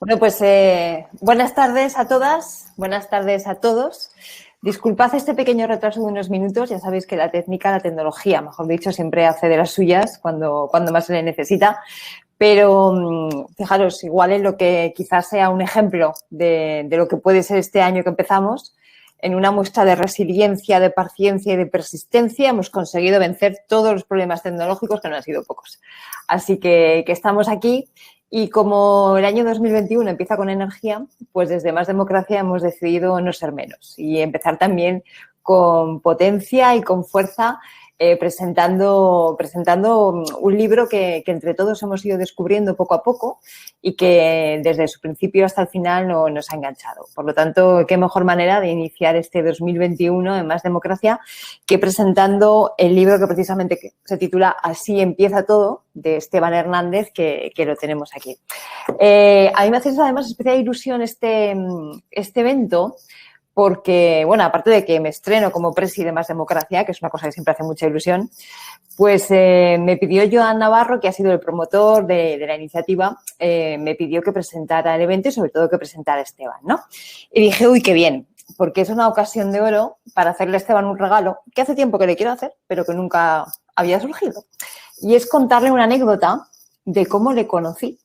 Bueno, pues buenas tardes a todas, buenas tardes a todos. Disculpad este pequeño retraso de unos minutos, ya sabéis que la técnica, la tecnología, mejor dicho, siempre hace de las suyas cuando más se le necesita, pero fijaros, igual en lo que quizás sea un ejemplo de lo que puede ser este año que empezamos, en una muestra de resiliencia, de paciencia y de persistencia hemos conseguido vencer todos los problemas tecnológicos, que no han sido pocos. Así que estamos aquí. Y como el año 2021 empieza con energía, pues desde Más Democracia hemos decidido no ser menos y empezar también con potencia y con fuerza presentando un libro que entre todos hemos ido descubriendo poco a poco y que desde su principio hasta el final nos ha enganchado. Por lo tanto, qué mejor manera de iniciar este 2021 en Más Democracia que presentando el libro que precisamente se titula Así empieza todo, de Esteban Hernández, que lo tenemos aquí. A mí me hace además especial ilusión este evento, porque, bueno, aparte de que me estreno como presi de Más Democracia, que es una cosa que siempre hace mucha ilusión, pues me pidió Joan Navarro, que ha sido el promotor de la iniciativa, me pidió que presentara el evento y sobre todo que presentara a Esteban, ¿no? Y dije, uy, qué bien, porque es una ocasión de oro para hacerle a Esteban un regalo que hace tiempo que le quiero hacer, pero que nunca había surgido. Y es contarle una anécdota de cómo le conocí,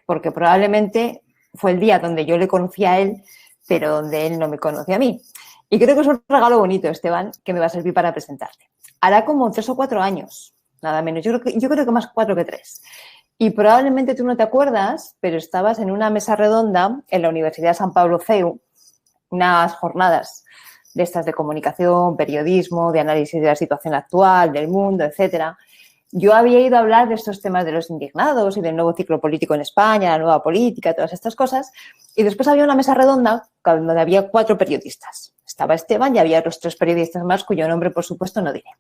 porque probablemente fue el día donde yo le conocí a él, pero donde él no me conoce a mí. Y creo que es un regalo bonito, Esteban, que me va a servir para presentarte. Hará como 3 o 4 años, nada menos. Yo creo que más 4 que 3. Y probablemente tú no te acuerdas, pero estabas en una mesa redonda en la Universidad de San Pablo CEU, unas jornadas de estas de comunicación, periodismo, de análisis de la situación actual, del mundo, etcétera. Yo había ido a hablar de estos temas de los indignados y del nuevo ciclo político en España, la nueva política, todas estas cosas. Y después había una mesa redonda donde había 4 periodistas. Estaba Esteban y había otros 3 periodistas más cuyo nombre, por supuesto, no diré.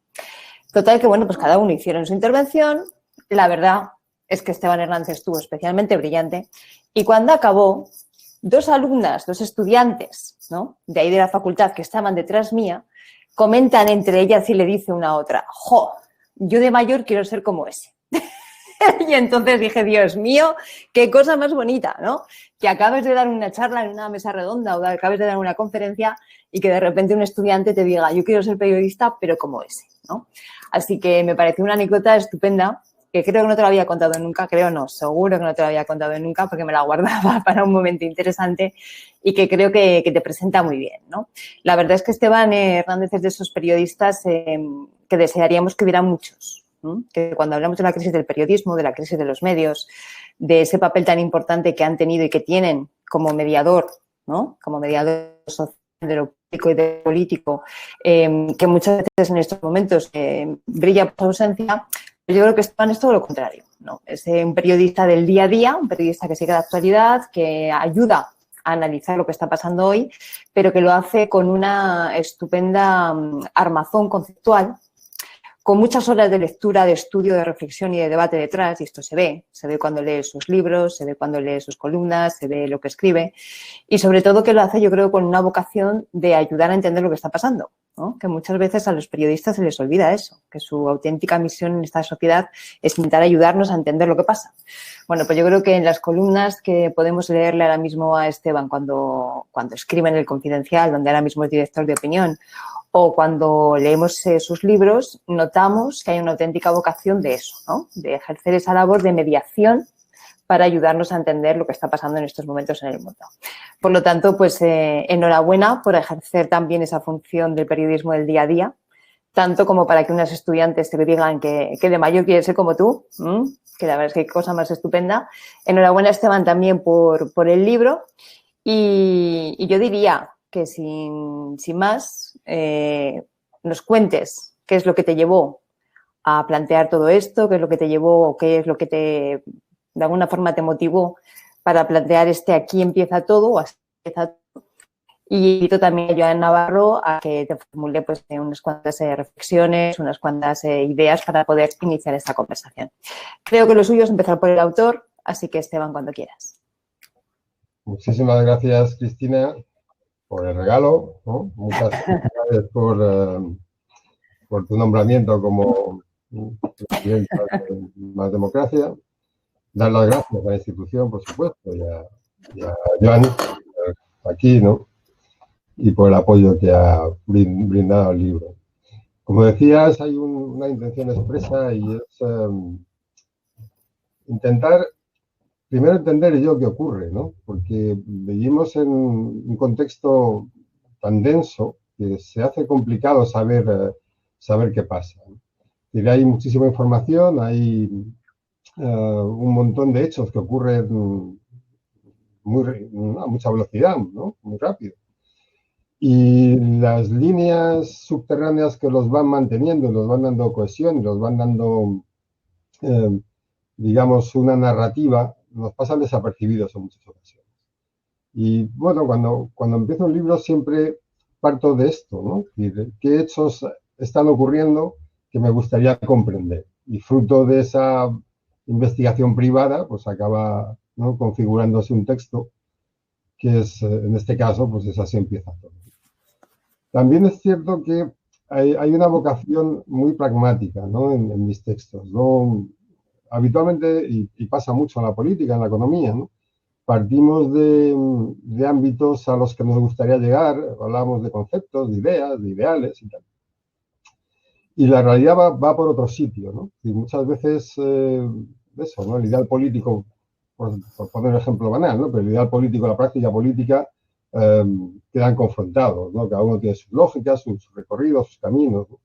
Total que, bueno, pues cada uno hicieron su intervención. La verdad es que Esteban Hernández estuvo especialmente brillante. Y cuando acabó, 2 alumnas, 2 estudiantes, ¿no?, de ahí de la facultad que estaban detrás mía, comentan entre ellas y le dice una a otra, ¡jo! Yo de mayor quiero ser como ese. Y entonces dije, Dios mío, qué cosa más bonita, ¿no? Que acabes de dar una charla en una mesa redonda o acabes de dar una conferencia y que de repente un estudiante te diga, yo quiero ser periodista, pero como ese, ¿no? Así que me pareció una anécdota estupenda, que creo que no te lo había contado nunca, creo no, seguro que no te lo había contado nunca porque me la guardaba para un momento interesante y que creo que te presenta muy bien, ¿no? La verdad es que Esteban Hernández es de esos periodistas que desearíamos que hubiera muchos, ¿no? Que cuando hablamos de la crisis del periodismo, de la crisis de los medios, de ese papel tan importante que han tenido y que tienen como mediador, ¿no?, como mediador social de lo público y de lo político, que muchas veces en estos momentos brilla por su ausencia. Yo creo que Esteban es todo lo contrario, ¿no? Es un periodista del día a día, un periodista que sigue la actualidad, que ayuda a analizar lo que está pasando hoy, pero que lo hace con una estupenda armazón conceptual, con muchas horas de lectura, de estudio, de reflexión y de debate detrás, y esto se ve cuando lee sus libros, se ve cuando lee sus columnas, se ve lo que escribe, y sobre todo que lo hace, yo creo, con una vocación de ayudar a entender lo que está pasando, ¿no? Que muchas veces a los periodistas se les olvida eso, que su auténtica misión en esta sociedad es intentar ayudarnos a entender lo que pasa. Bueno, pues yo creo que en las columnas que podemos leerle ahora mismo a Esteban cuando escribe en El Confidencial, donde ahora mismo es director de opinión, o cuando leemos sus libros, notamos que hay una auténtica vocación de eso, ¿no?, de ejercer esa labor de mediación para ayudarnos a entender lo que está pasando en estos momentos en el mundo. Por lo tanto, pues enhorabuena por ejercer también esa función del periodismo del día a día, tanto como para que unas estudiantes te digan que de mayor quieren ser como tú, que la verdad es que qué cosa más estupenda. Enhorabuena, Esteban, también por el libro. Y yo diría que sin más, nos cuentes qué es lo que te llevó a plantear todo esto, qué es lo que te llevó o qué es lo que de alguna forma te motivó para plantear Aquí empieza todo o Así empieza todo. Y invito también a Joan Navarro a que te formule pues unas cuantas reflexiones, unas cuantas ideas para poder iniciar esta conversación. Creo que lo suyo es empezar por el autor, así que Esteban, cuando quieras. Muchísimas gracias, Cristina, por el regalo, ¿no? Muchas gracias por tu nombramiento como presidenta de Más Democracia. Dar las gracias a la institución, por supuesto, a Joan aquí, ¿no? Y por el apoyo que ha brindado al libro. Como decías, hay una intención expresa y es intentar primero entender yo qué ocurre, ¿no? Porque vivimos en un contexto tan denso que se hace complicado saber qué pasa, ¿no? Y hay muchísima información, hay un montón de hechos que ocurren a mucha velocidad, ¿no? Muy rápido. Y las líneas subterráneas que los van manteniendo, los van dando cohesión y los van dando, digamos, una narrativa, nos pasan desapercibidos en muchas ocasiones. Y bueno, cuando empiezo un libro siempre parto de esto, ¿no? ¿Qué hechos están ocurriendo que me gustaría comprender? Y fruto de esa investigación privada, pues acaba, ¿no?, configurándose un texto que es, en este caso, pues es así empieza todo. También es cierto que hay una vocación muy pragmática, ¿no?, en mis textos, ¿no? Habitualmente, y pasa mucho en la política, en la economía, ¿no?, partimos de ámbitos a los que nos gustaría llegar, hablamos de conceptos, de ideas, de ideales y tal. Y la realidad va por otro sitio, ¿no? Y muchas veces, eso, ¿no? El ideal político, por poner un ejemplo banal, ¿no? Pero el ideal político y la práctica política quedan confrontados, ¿no? Cada uno tiene sus lógicas, sus recorridos, sus caminos, ¿no?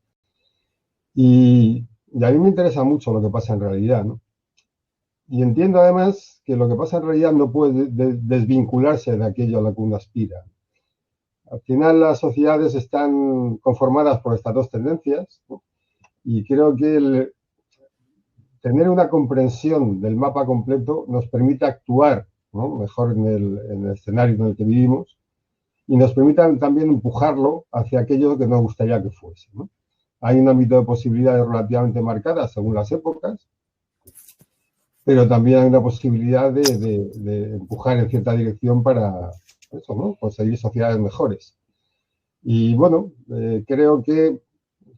Y a mí me interesa mucho lo que pasa en realidad, ¿no? Y entiendo además que lo que pasa en realidad no puede desvincularse de aquello a lo que uno aspira. Al final las sociedades están conformadas por estas dos tendencias, ¿no? Y creo que tener una comprensión del mapa completo nos permite actuar, ¿no?, mejor en el escenario en el que vivimos y nos permite también empujarlo hacia aquello que nos gustaría que fuese, ¿no? Hay un ámbito de posibilidades relativamente marcadas según las épocas, pero también hay una posibilidad de empujar en cierta dirección para eso, ¿no?, conseguir sociedades mejores. Y bueno, creo que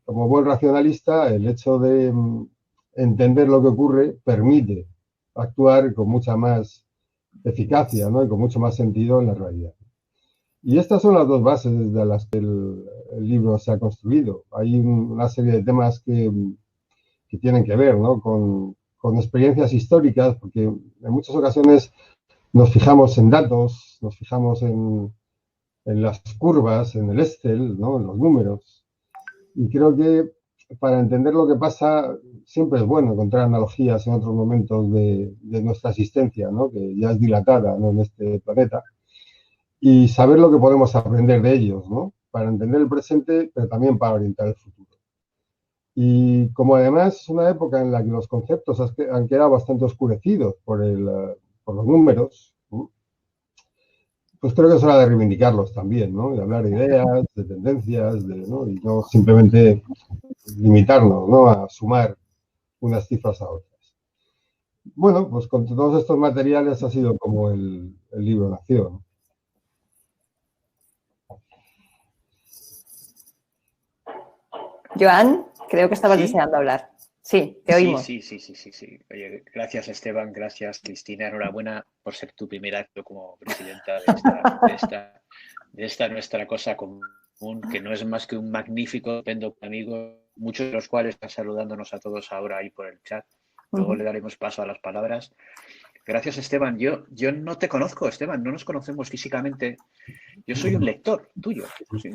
como buen racionalista, el hecho de entender lo que ocurre permite actuar con mucha más eficacia, ¿no?, y con mucho más sentido en la realidad. Y estas son las dos bases desde las que el libro se ha construido. Hay una serie de temas que tienen que ver, ¿no?, con experiencias históricas, porque en muchas ocasiones nos fijamos en datos, nos fijamos en las curvas, en el Excel, ¿no?, en los números. Y creo que para entender lo que pasa siempre es bueno encontrar analogías en otros momentos de nuestra existencia, ¿no?, que ya es dilatada, ¿no?, en este planeta, y saber lo que podemos aprender de ellos, ¿no?, para entender el presente, pero también para orientar el futuro. Y como además es una época en la que los conceptos han quedado bastante oscurecidos por los números, ¿no?, pues creo que es hora de reivindicarlos también, ¿no?, de hablar de ideas, de tendencias, ¿no?, y no simplemente limitarnos, ¿no?, a sumar unas cifras a otras. Bueno, pues con todos estos materiales ha sido como el libro nació, ¿no? Joan, creo que estabas ¿Sí? deseando hablar. Sí, te Sí, oímos. sí. Oye, gracias Esteban, gracias Cristina, enhorabuena por ser tu primer acto como presidenta de esta nuestra cosa común, que no es más que un magnífico pendo de amigos, muchos de los cuales están saludándonos a todos ahora ahí por el chat. Luego le daremos paso a las palabras. Gracias Esteban, yo no te conozco Esteban, no nos conocemos físicamente. Yo soy un lector tuyo,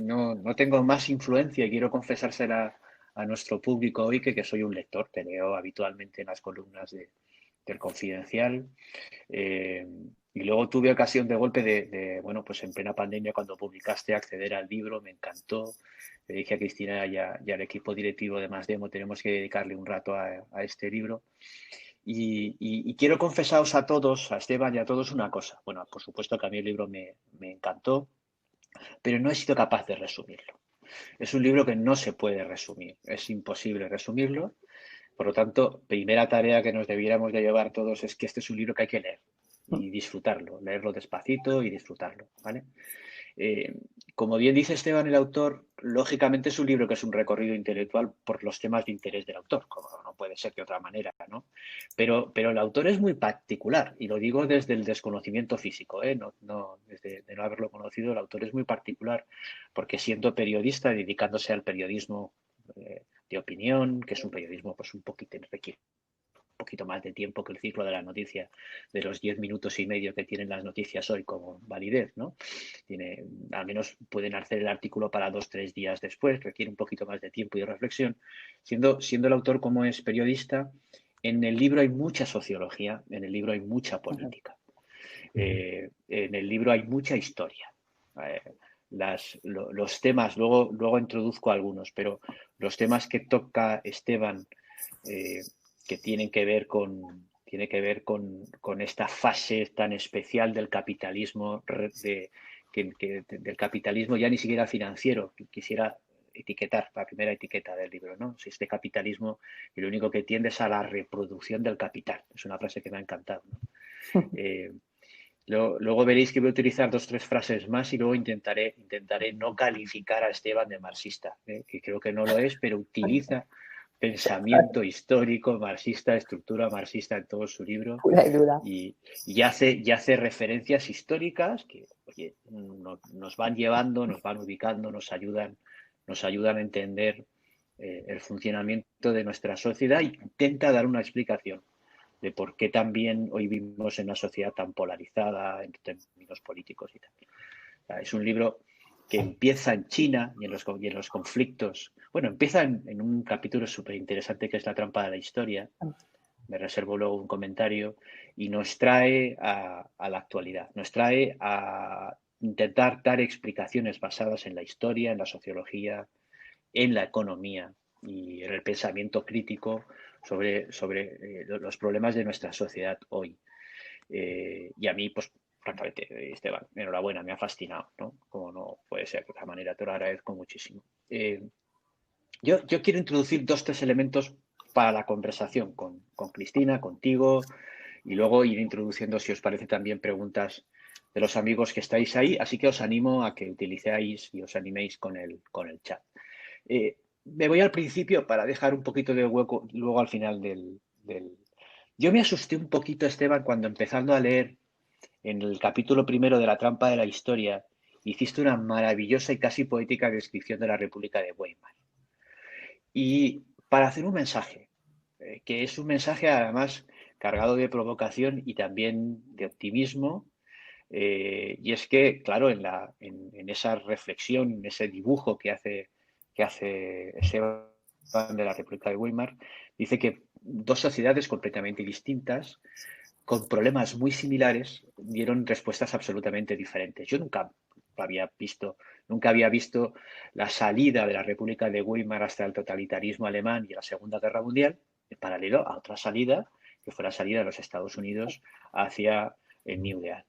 no tengo más influencia y quiero confesársela a nuestro público hoy que soy un lector, te leo habitualmente en las columnas del Confidencial. Y luego tuve ocasión de golpe bueno, pues en plena pandemia cuando publicaste acceder al libro, me encantó. Le dije a Cristina y al equipo directivo de Más Demo, tenemos que dedicarle un rato a este libro. Y quiero confesaros a todos, a Esteban y a todos una cosa. Bueno, por supuesto que a mí el libro me encantó, pero no he sido capaz de resumirlo. Es un libro que no se puede resumir, es imposible resumirlo. Por lo tanto, primera tarea que nos debiéramos de llevar todos es que este es un libro que hay que leer. y disfrutarlo, leerlo despacito y disfrutarlo, ¿vale? Como bien dice Esteban, el autor, lógicamente es un libro que es un recorrido intelectual por los temas de interés del autor, como no puede ser de otra manera, ¿no? Pero el autor es muy particular, y lo digo desde el desconocimiento físico, desde de no haberlo conocido. El autor es muy particular porque, siendo periodista, dedicándose al periodismo de opinión, que es un periodismo pues un poquito requiere un poquito más de tiempo que el ciclo de la noticia, de los 10 minutos y medio que tienen las noticias hoy como validez, ¿no? Al menos pueden hacer el artículo para 2 o 3 días después, requiere un poquito más de tiempo y de reflexión. Siendo el autor como es periodista, en el libro hay mucha sociología, en el libro hay mucha política, en el libro hay mucha historia. Los temas, luego introduzco algunos, pero los temas que toca Esteban, que tienen que ver con esta fase tan especial del capitalismo, del capitalismo ya ni siquiera financiero. Quisiera etiquetar la primera etiqueta del libro, ¿no? Si este capitalismo, y lo único que tiende es a la reproducción del capital. Es una frase que me ha encantado, ¿no? Luego veréis que voy a utilizar 2 o 3 frases más y luego intentaré no calificar a Esteban de marxista, que creo que no lo es, pero utiliza pensamiento histórico marxista, estructura marxista en todo su libro, y hace referencias históricas que, oye, nos van llevando, nos van ubicando, nos ayudan a entender el funcionamiento de nuestra sociedad, y intenta dar una explicación de por qué también hoy vivimos en una sociedad tan polarizada en términos políticos y tal. O sea, es un libro que empieza en China y en los conflictos. Bueno, empieza en un capítulo súper interesante que es la trampa de la historia. Me reservo luego un comentario, y nos trae a la actualidad. Nos trae a intentar dar explicaciones basadas en la historia, en la sociología, en la economía y en el pensamiento crítico sobre los problemas de nuestra sociedad hoy. Y a mí, pues, francamente, Esteban, enhorabuena, me ha fascinado, ¿no? Como no puede ser de otra manera, te lo agradezco muchísimo. Yo quiero introducir 2 o 3 elementos para la conversación con Cristina, contigo, y luego ir introduciendo, si os parece, también preguntas de los amigos que estáis ahí, así que os animo a que utilicéis y os animéis con el chat. Me voy al principio para dejar un poquito de hueco luego al final del... Yo me asusté un poquito, Esteban, cuando, empezando a leer en el capítulo primero de La trampa de la historia, hiciste una maravillosa y casi poética descripción de la República de Weimar. Y para hacer un mensaje, que es un mensaje además cargado de provocación y también de optimismo, y es que, claro, en esa reflexión, en ese dibujo que hace Esteban de la República de Weimar, dice que 2 sociedades completamente distintas, con problemas muy similares, dieron respuestas absolutamente diferentes. Yo nunca había visto la salida de la República de Weimar hasta el totalitarismo alemán y la Segunda Guerra Mundial en paralelo a otra salida, que fue la salida de los Estados Unidos hacia el New Deal.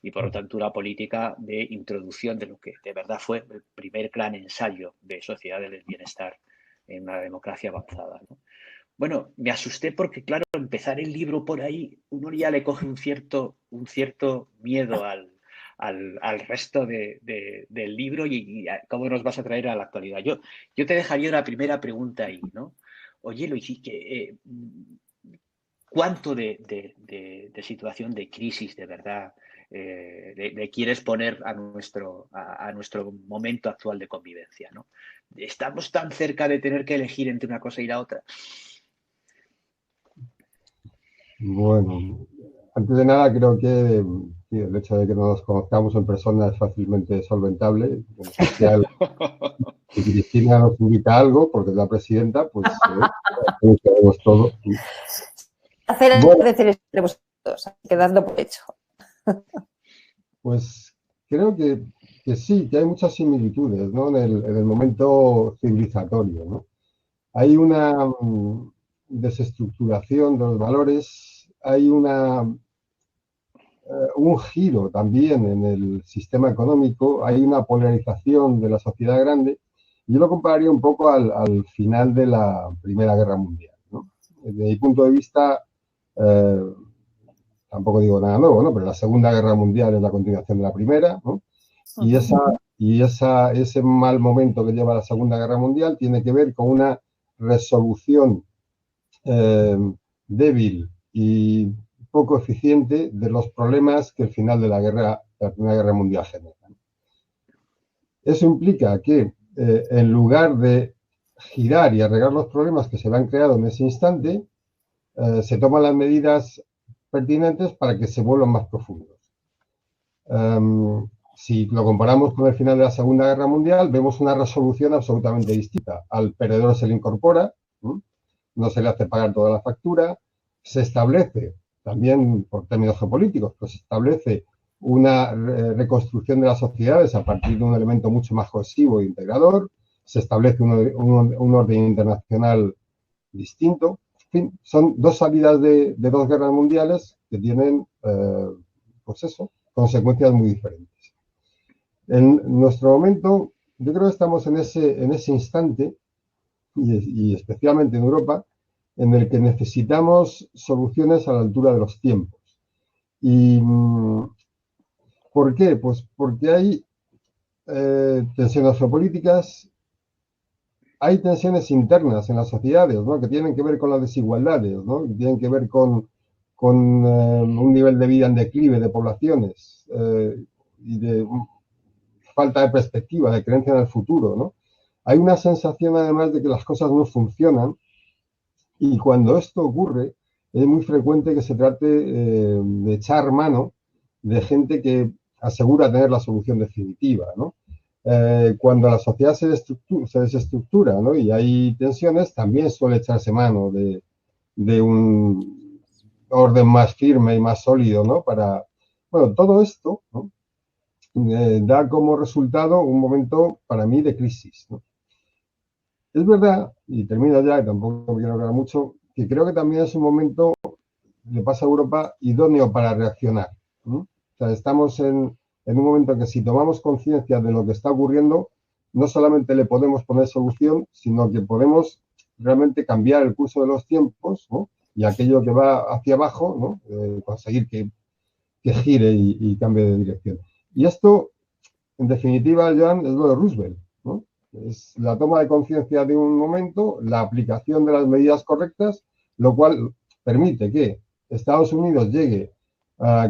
Y por lo tanto una política de introducción de lo que de verdad fue el primer gran ensayo de sociedad del bienestar en una democracia avanzada, ¿no? Bueno, me asusté porque, claro, empezar el libro por ahí, uno ya le coge un cierto miedo al resto del libro y cómo nos vas a traer a la actualidad. Yo te dejaría una primera pregunta ahí, ¿no? Oye, Luis, ¿cuánto de situación de crisis de verdad le quieres poner a nuestro momento actual de convivencia, ¿no? ¿Estamos tan cerca de tener que elegir entre una cosa y la otra? Bueno, antes de nada creo que el hecho de que no nos conozcamos en persona es fácilmente solventable. En especial, si Cristina nos invita a algo, porque es la presidenta, pues sabemos todo. Hacer entre vosotros, quedando por hecho. Pues creo que sí, que hay muchas similitudes, ¿no? En el momento civilizatorio, ¿no? Hay una desestructuración de los valores, hay un giro también en el sistema económico, hay una polarización de la sociedad grande. Yo lo compararía un poco al final de la Primera Guerra Mundial, ¿no? Desde mi punto de vista, tampoco digo nada nuevo, ¿no? Pero la Segunda Guerra Mundial es la continuación de la Primera, ¿no? Y, ese mal momento que lleva la Segunda Guerra Mundial tiene que ver con una resolución eh, débil y poco eficiente de los problemas que el final de la Primera Guerra Mundial genera. Eso implica que en lugar de girar y arreglar los problemas que se le han creado en ese instante, se toman las medidas pertinentes para que se vuelvan más profundos. Si lo comparamos con el final de la Segunda Guerra Mundial, vemos una resolución absolutamente distinta. Al perdedor se le incorpora, no se le hace pagar toda la factura, se establece, también por términos geopolíticos, pues se establece una reconstrucción de las sociedades a partir de un elemento mucho más cohesivo e integrador, se establece un orden internacional distinto. En fin, son dos salidas de dos guerras mundiales que tienen, pues eso, consecuencias muy diferentes. En nuestro momento, yo creo que estamos en ese instante, y especialmente en Europa, en el que necesitamos soluciones a la altura de los tiempos. ¿Y por qué? Pues porque hay tensiones geopolíticas, hay tensiones internas en las sociedades, ¿no? Que tienen que ver con las desigualdades, ¿no? Que tienen que ver con un nivel de vida en declive de poblaciones y de falta de perspectiva, de creencia en el futuro, ¿no? Hay una sensación además de que las cosas no funcionan y cuando esto ocurre es muy frecuente que se trate de echar mano de gente que asegura tener la solución definitiva, ¿no? Cuando la sociedad se desestructura, ¿no? Y hay tensiones, también suele echarse mano de un orden más firme y más sólido, ¿no? Bueno, todo esto, ¿no? Da como resultado un momento para mí de crisis, ¿no? Es verdad, y termino ya, y tampoco me quiero hablar mucho, que creo que también es un momento, le pasa a Europa, idóneo para reaccionar, ¿no? O sea, estamos en un momento que si tomamos conciencia de lo que está ocurriendo, no solamente le podemos poner solución, sino que podemos realmente cambiar el curso de los tiempos, ¿no? Y aquello que va hacia abajo, ¿no? Conseguir que gire y cambie de dirección. Y esto, en definitiva, Joan, es lo de Roosevelt, ¿no? Es la toma de conciencia de un momento, la aplicación de las medidas correctas, lo cual permite que Estados Unidos llegue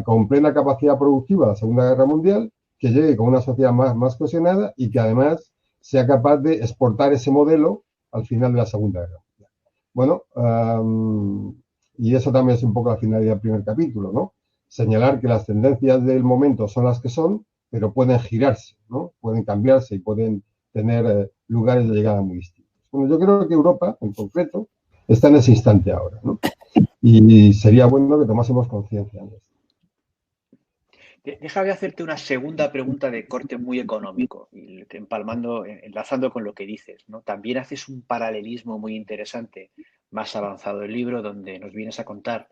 con plena capacidad productiva a la Segunda Guerra Mundial, que llegue con una sociedad más cohesionada y que además sea capaz de exportar ese modelo al final de la Segunda Guerra Mundial. Bueno, y eso también es un poco la finalidad del primer capítulo, ¿no? Señalar que las tendencias del momento son las que son, pero pueden girarse, ¿no? Pueden cambiarse y pueden tener lugares de llegada muy distintos. Bueno, yo creo que Europa, en concreto, está en ese instante ahora, ¿no? Y sería bueno que tomásemos conciencia de esto. Déjame hacerte una segunda pregunta de corte muy económico, empalmando, enlazando con lo que dices, ¿no? También haces un paralelismo muy interesante, más avanzado del libro, donde nos vienes a contar,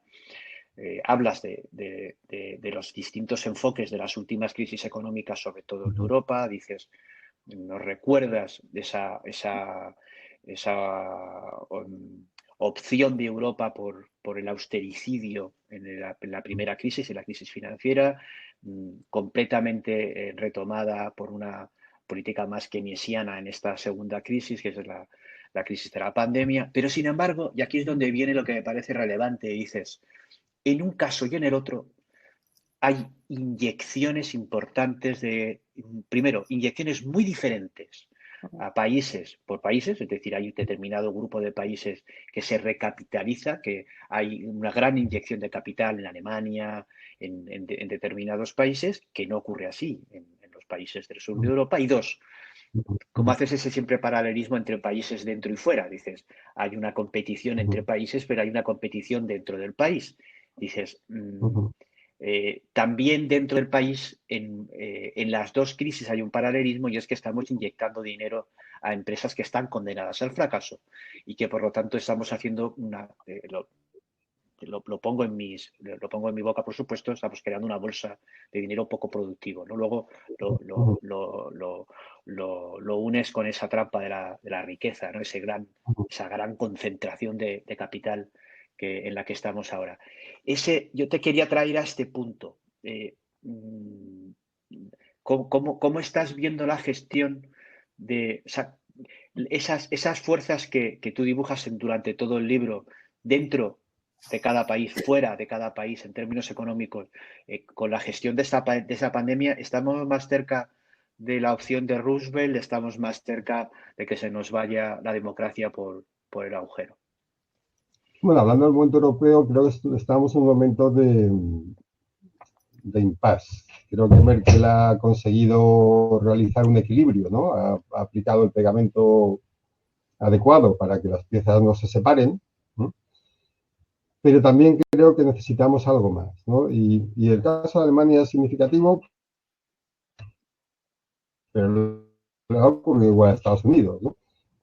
hablas de los distintos enfoques de las últimas crisis económicas, sobre todo en Europa, dices, nos recuerdas de esa opción de Europa por el austericidio en la primera crisis, en la crisis financiera, completamente retomada por una política más keynesiana en esta segunda crisis, que es la crisis de la pandemia. Pero, sin embargo, y aquí es donde viene lo que me parece relevante, dices, en un caso y en el otro, hay inyecciones importantes primero, inyecciones muy diferentes a países por países, es decir, hay un determinado grupo de países que se recapitaliza, que hay una gran inyección de capital en Alemania, en determinados países, que no ocurre así en los países del sur de Europa. Y dos, como haces ese siempre paralelismo entre países dentro y fuera, dices, hay una competición entre países, pero hay una competición dentro del país. Dices, también dentro del país, en las dos crisis hay un paralelismo y es que estamos inyectando dinero a empresas que están condenadas al fracaso y que por lo tanto estamos haciendo lo pongo en mi boca, por supuesto, estamos creando una bolsa de dinero poco productivo, ¿no? Luego lo unes con esa trampa de la riqueza, ¿no? Esa gran concentración de capital en la que estamos ahora. yo te quería traer a este punto. ¿Cómo estás viendo la gestión de esas fuerzas que tú dibujas durante todo el libro dentro de cada país, fuera de cada país en términos económicos, con la gestión de esa pandemia? ¿Estamos más cerca de la opción de Roosevelt? ¿Estamos más cerca de que se nos vaya la democracia por el agujero? Bueno, hablando del momento europeo, creo que estamos en un momento de impasse. Creo que Merkel ha conseguido realizar un equilibrio, ¿no? Ha aplicado el pegamento adecuado para que las piezas no se separen, ¿no? Pero también creo que necesitamos algo más, ¿no? Y el caso de Alemania es significativo, pero le ha ocurrido igual a Estados Unidos, ¿no?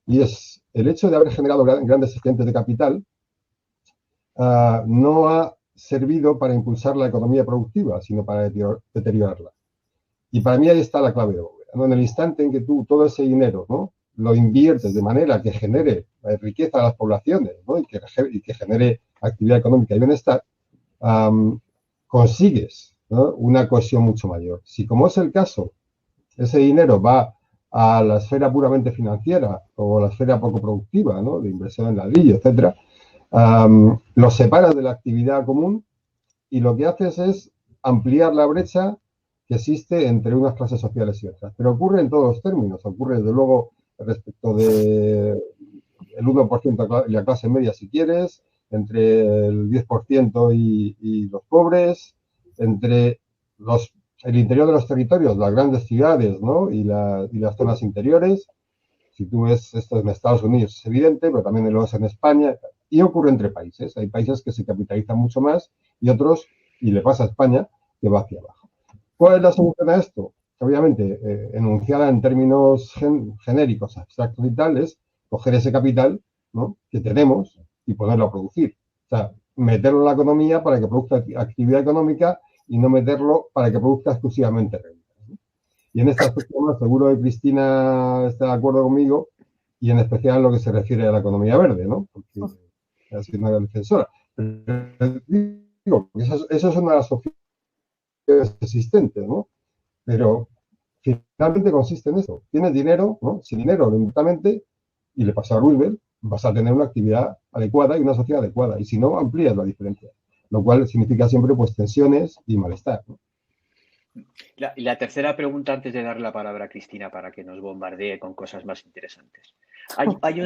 Y es el hecho de haber generado grandes excedentes de capital no ha servido para impulsar la economía productiva, sino para deteriorarla. Y para mí ahí está la clave de bóveda, ¿no? En el instante en que tú todo ese dinero, ¿no?, lo inviertes de manera que genere riqueza a las poblaciones, ¿no?, y que genere actividad económica y bienestar, consigues, ¿no?, una cohesión mucho mayor. Si, como es el caso, ese dinero va a la esfera puramente financiera o a la esfera poco productiva, ¿no?, de inversión en ladrillo, etcétera, lo separas de la actividad común y lo que haces es ampliar la brecha que existe entre unas clases sociales y otras. Pero ocurre en todos los términos. Ocurre, desde luego, respecto del 1% y la clase media, si quieres, entre el 10% y los pobres, entre el interior de los territorios, las grandes ciudades, ¿no?, y las zonas interiores. Si tú ves esto en Estados Unidos es evidente, pero también lo ves en España. Y ocurre entre países. Hay países que se capitalizan mucho más y otros, y le pasa a España, que va hacia abajo. ¿Cuál es la solución a esto? Obviamente, enunciada en términos genéricos, abstractos y tal, es coger ese capital, ¿no?, que tenemos y ponerlo a producir. O sea, meterlo en la economía para que produzca actividad económica y no meterlo para que produzca exclusivamente renta, ¿no? Y en este aspecto, seguro que Cristina está de acuerdo conmigo, y en especial en lo que se refiere a la economía verde, ¿no?, porque ha sido una gran defensora. Pero digo, eso es una de las opciones existentes, ¿no? Pero finalmente consiste en eso. Tienes dinero, ¿no?, sin dinero, limitadamente, y le pasa a Roosevelt, vas a tener una actividad adecuada y una sociedad adecuada. Y si no, amplías la diferencia. Lo cual significa siempre, pues, tensiones y malestar, ¿no? La tercera pregunta, antes de darle la palabra a Cristina para que nos bombardee con cosas más interesantes. Hay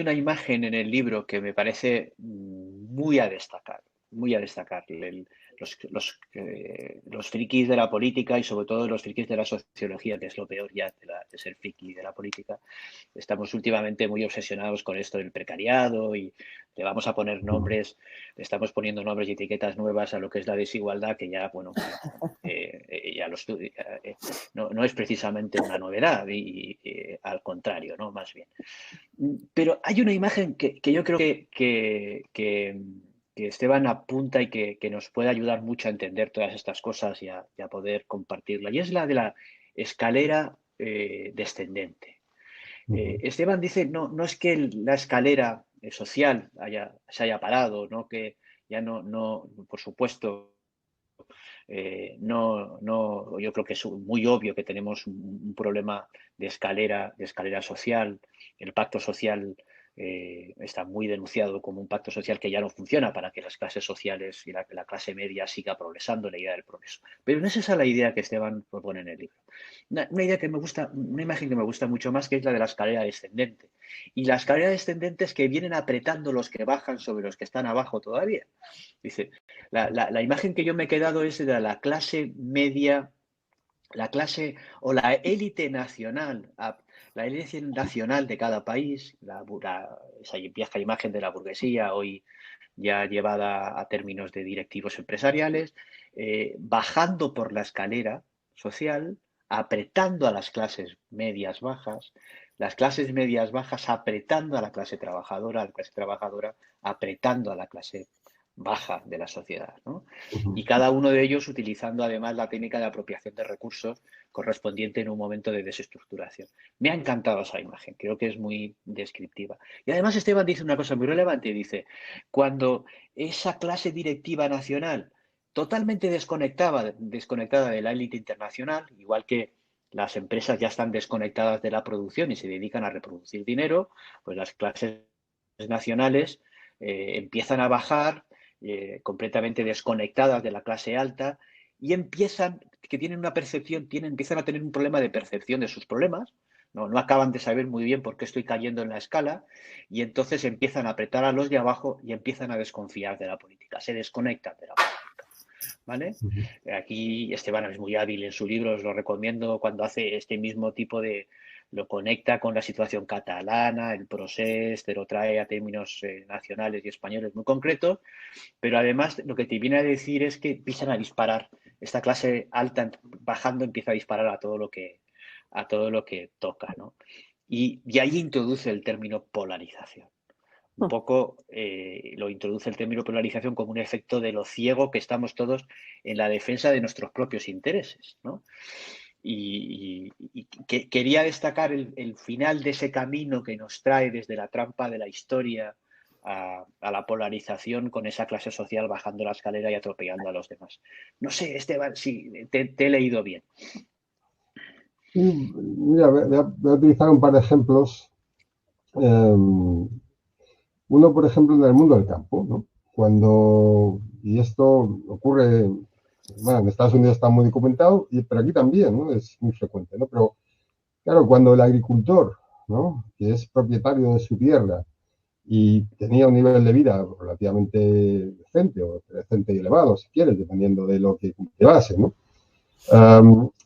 una imagen en el libro que me parece muy a destacar, muy a destacar. Los frikis de la política y sobre todo los frikis de la sociología, que es lo peor ya de ser friki de la política, estamos últimamente muy obsesionados con esto del precariado y le vamos a poner nombres, le estamos poniendo nombres y etiquetas nuevas a lo que es la desigualdad, que ya, bueno, ya no es precisamente una novedad y al contrario, ¿no?, más bien. Pero hay una imagen que yo creo que Esteban apunta y que nos puede ayudar mucho a entender todas estas cosas y a poder compartirla, y es la de la escalera descendente. Esteban dice, no es que la escalera social se haya parado, ¿no?, que ya no, por supuesto, yo creo que es muy obvio que tenemos un problema de escalera social. El pacto social está muy denunciado como un pacto social que ya no funciona para que las clases sociales y la clase media siga progresando, la idea del progreso. Pero no es esa la idea que Esteban propone en el libro. Una idea que me gusta, una imagen que me gusta mucho más, que es la de la escalera descendente. Y la escalera descendente es que vienen apretando los que bajan sobre los que están abajo todavía. Dice, la imagen que yo me he quedado es de la clase media, la clase o la élite nacional, la élite nacional de cada país, esa vieja imagen de la burguesía, hoy ya llevada a términos de directivos empresariales, bajando por la escalera social, apretando a las clases medias bajas, las clases medias bajas apretando a la clase trabajadora apretando a la clase baja de la sociedad, ¿no? Ujú. Y cada uno de ellos utilizando además la técnica de apropiación de recursos correspondiente en un momento de desestructuración. Me ha encantado esa imagen, creo que es muy descriptiva. Y además Esteban dice una cosa muy relevante, dice, cuando esa clase directiva nacional totalmente desconectada de la élite internacional, igual que las empresas ya están desconectadas de la producción y se dedican a reproducir dinero, pues las clases nacionales empiezan a bajar, completamente desconectadas de la clase alta, y empiezan a tener un problema de percepción de sus problemas, no acaban de saber muy bien por qué estoy cayendo en la escala, y entonces empiezan a apretar a los de abajo y empiezan a desconfiar de la política, se desconectan de la política, ¿vale? Ujú. Aquí Esteban es muy hábil en su libro, os lo recomiendo cuando hace este mismo tipo de... Lo conecta con la situación catalana, el procés, te lo trae a términos nacionales y españoles muy concretos, pero además lo que te viene a decir es que empiezan a disparar. Esta clase alta bajando empieza a disparar a todo lo que toca, ¿no? Y ahí introduce el término polarización. Un poco lo introduce el término polarización como un efecto de lo ciego que estamos todos en la defensa de nuestros propios intereses, ¿no? Y que quería destacar el final de ese camino que nos trae desde la trampa de la historia a la polarización con esa clase social bajando la escalera y atropellando a los demás. No sé, Esteban, si te he leído bien. Sí, mira, voy a utilizar un par de ejemplos. Uno, por ejemplo, en el mundo del campo, ¿no? Y esto ocurre, bueno, en Estados Unidos está muy documentado, pero aquí también, ¿no? Es muy frecuente, ¿no? Pero, claro, cuando el agricultor, ¿no? Que es propietario de su tierra y tenía un nivel de vida relativamente decente o decente y elevado, si quieres, dependiendo de lo que cultivase, ¿no?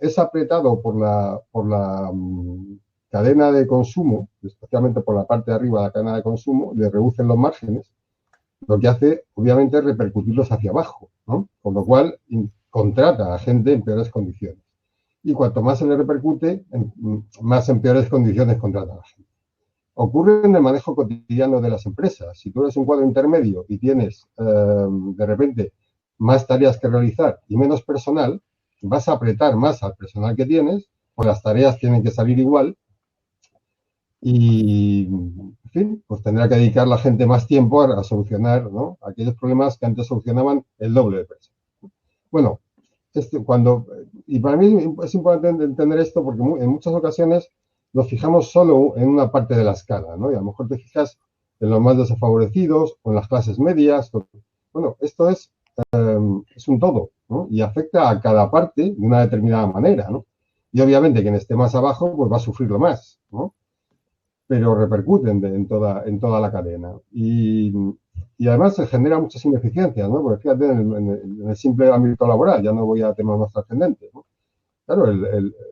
Es apretado por la cadena de consumo, especialmente por la parte de arriba de la cadena de consumo, le reducen los márgenes, lo que hace, obviamente, es repercutirlos hacia abajo, ¿no? Con lo cual, contrata a gente en peores condiciones. Y cuanto más se le repercute, más en peores condiciones contrata a la gente. Ocurre en el manejo cotidiano de las empresas. Si tú eres un cuadro intermedio y tienes, de repente, más tareas que realizar y menos personal, vas a apretar más al personal que tienes, pues las tareas tienen que salir igual y, en fin, pues tendrá que dedicar la gente más tiempo a solucionar, ¿no?, aquellos problemas que antes solucionaban el doble de personas. Bueno, y para mí es importante entender esto porque en muchas ocasiones nos fijamos solo en una parte de la escala, ¿no? Y a lo mejor te fijas en los más desfavorecidos o en las clases medias. Bueno, esto es un todo, ¿no? Y afecta a cada parte de una determinada manera, ¿no? Y obviamente quien esté más abajo pues va a sufrirlo más, ¿no? Pero repercuten en toda la cadena. Y además se genera muchas ineficiencias, ¿no? Porque fíjate, en el simple ámbito laboral, ya no voy a temas más trascendentes, ¿no? Claro,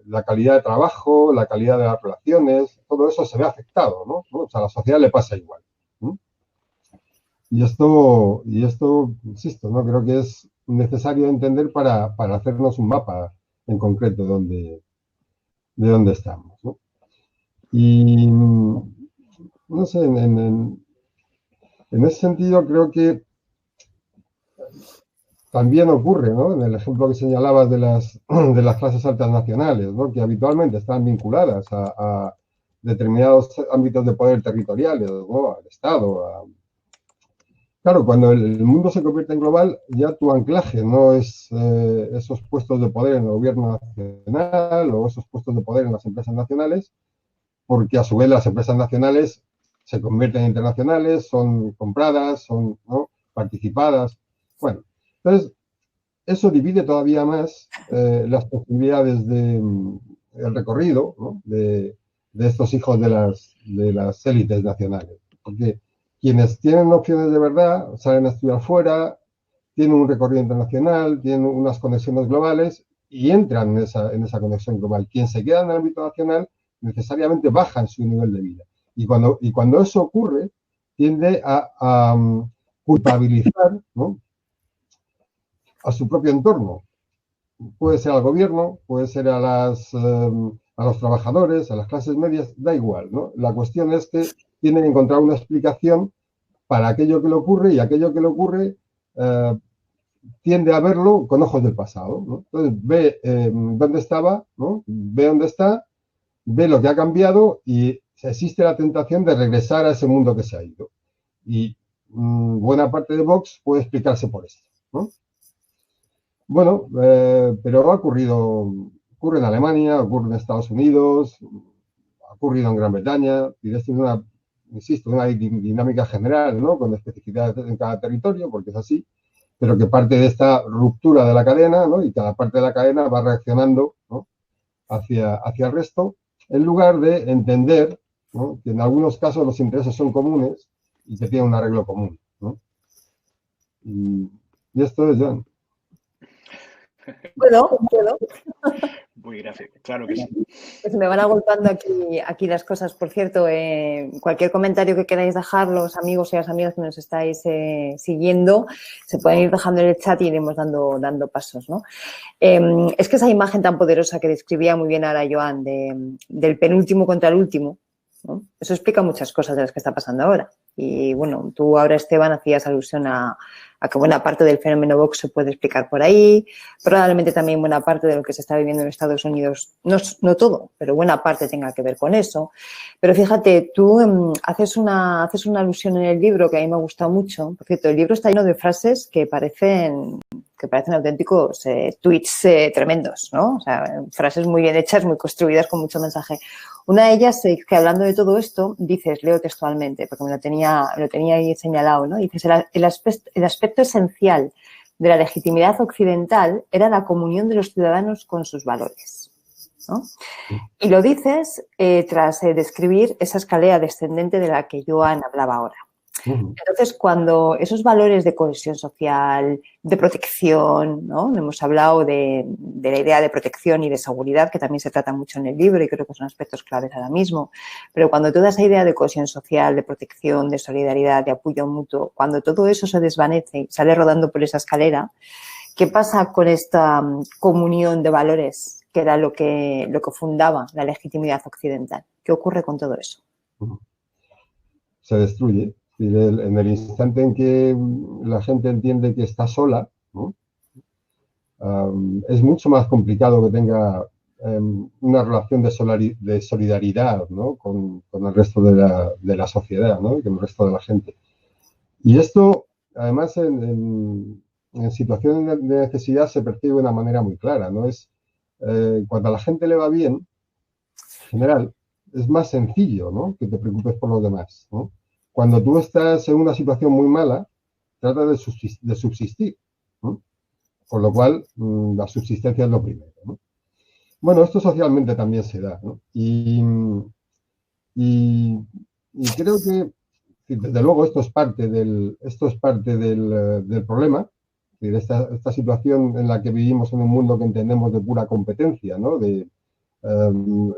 la calidad de trabajo, la calidad de las relaciones, todo eso se ve afectado, ¿no? O sea, a la sociedad le pasa igual, ¿no? Y esto, insisto, ¿no? Creo que es necesario entender para hacernos un mapa en concreto de dónde estamos, ¿no? Y no sé, en ese sentido creo que también ocurre, ¿no?, en el ejemplo que señalabas de las clases altas nacionales, ¿no?, que habitualmente están vinculadas a determinados ámbitos de poder territoriales, ¿no?, al Estado. Claro, cuando el mundo se convierte en global, ya tu anclaje no es esos puestos de poder en el gobierno nacional o esos puestos de poder en las empresas nacionales, porque a su vez las empresas nacionales se convierten en internacionales, son compradas, son, ¿no?, participadas. Bueno, entonces eso divide todavía más las posibilidades del recorrido, ¿no?, de estos hijos de las élites nacionales. Porque quienes tienen opciones de verdad salen a estudiar fuera, tienen un recorrido internacional, tienen unas conexiones globales y entran en esa conexión global. Quien se queda en el ámbito nacional necesariamente baja en su nivel de vida. Y cuando eso ocurre, tiende a culpabilizar, ¿no?, a su propio entorno. Puede ser al gobierno, puede ser a los trabajadores, a las clases medias, da igual, ¿no? La cuestión es que tienen que encontrar una explicación para aquello que le ocurre, y aquello que le ocurre tiende a verlo con ojos del pasado, ¿no? Entonces ve dónde estaba, ¿no? Ve dónde está, ve lo que ha cambiado y existe la tentación de regresar a ese mundo que se ha ido. Y buena parte de Vox puede explicarse por esto, ¿no? Bueno, pero ocurre en Alemania, ocurre en Estados Unidos, ha ocurrido en Gran Bretaña, y esto es una, insisto, una dinámica general, ¿no? Con especificidades en cada territorio, porque es así, pero que parte de esta ruptura de la cadena, ¿no? Y cada parte de la cadena va reaccionando, ¿no? hacia el resto, en lugar de entender, ¿no? Que en algunos casos los intereses son comunes y que tienen un arreglo común, ¿no? Y esto es ya. ¿Puedo? Muy gráfico, claro que sí. Pues me van agolpando aquí las cosas. Por cierto, cualquier comentario que queráis dejar, los amigos y las amigas que nos estáis siguiendo, se pueden ir dejando en el chat y iremos dando pasos, ¿no? Es que esa imagen tan poderosa que describía muy bien ahora Joan, del penúltimo contra el último, ¿no? Eso explica muchas cosas de las que está pasando ahora. Y bueno, tú ahora, Esteban, hacías alusión a que buena parte del fenómeno Vox se puede explicar por ahí, probablemente también buena parte de lo que se está viviendo en Estados Unidos, no todo, pero buena parte tenga que ver con eso. Pero fíjate, tú haces una alusión en el libro que a mí me ha gustado mucho. Por cierto, el libro está lleno de frases que parecen auténticos tweets tremendos, ¿no? O sea, frases muy bien hechas, muy construidas, con mucho mensaje. Una de ellas es que, hablando de todo esto, dices, leo textualmente, porque me lo tenía ahí señalado, ¿no? Dices, el aspecto esencial de la legitimidad occidental era la comunión de los ciudadanos con sus valores, ¿no? Y lo dices tras describir esa escalera descendente de la que Joan hablaba ahora. Entonces, cuando esos valores de cohesión social, de protección, ¿no? Hemos hablado de la idea de protección y de seguridad, que también se trata mucho en el libro y creo que son aspectos claves ahora mismo, pero cuando toda esa idea de cohesión social, de protección, de solidaridad, de apoyo mutuo, cuando todo eso se desvanece y sale rodando por esa escalera, ¿qué pasa con esta comunión de valores que era lo que fundaba la legitimidad occidental? ¿Qué ocurre con todo eso? Se destruye. En el instante en que la gente entiende que está sola, ¿no? Es mucho más complicado que tenga una relación de solidaridad, ¿no? con el resto de la sociedad, ¿no? Y con el resto de la gente. Y esto, además, en situaciones de necesidad se percibe de una manera muy clara, ¿no? Cuando a la gente le va bien, en general, es más sencillo, ¿no? Que te preocupes por los demás, ¿no? Cuando tú estás en una situación muy mala, trata de subsistir, ¿no? Con lo cual, la subsistencia es lo primero, ¿no? Bueno, esto socialmente también se da, ¿no? Y creo que, desde luego, esto es parte del problema, de esta situación en la que vivimos en un mundo que entendemos de pura competencia, ¿no?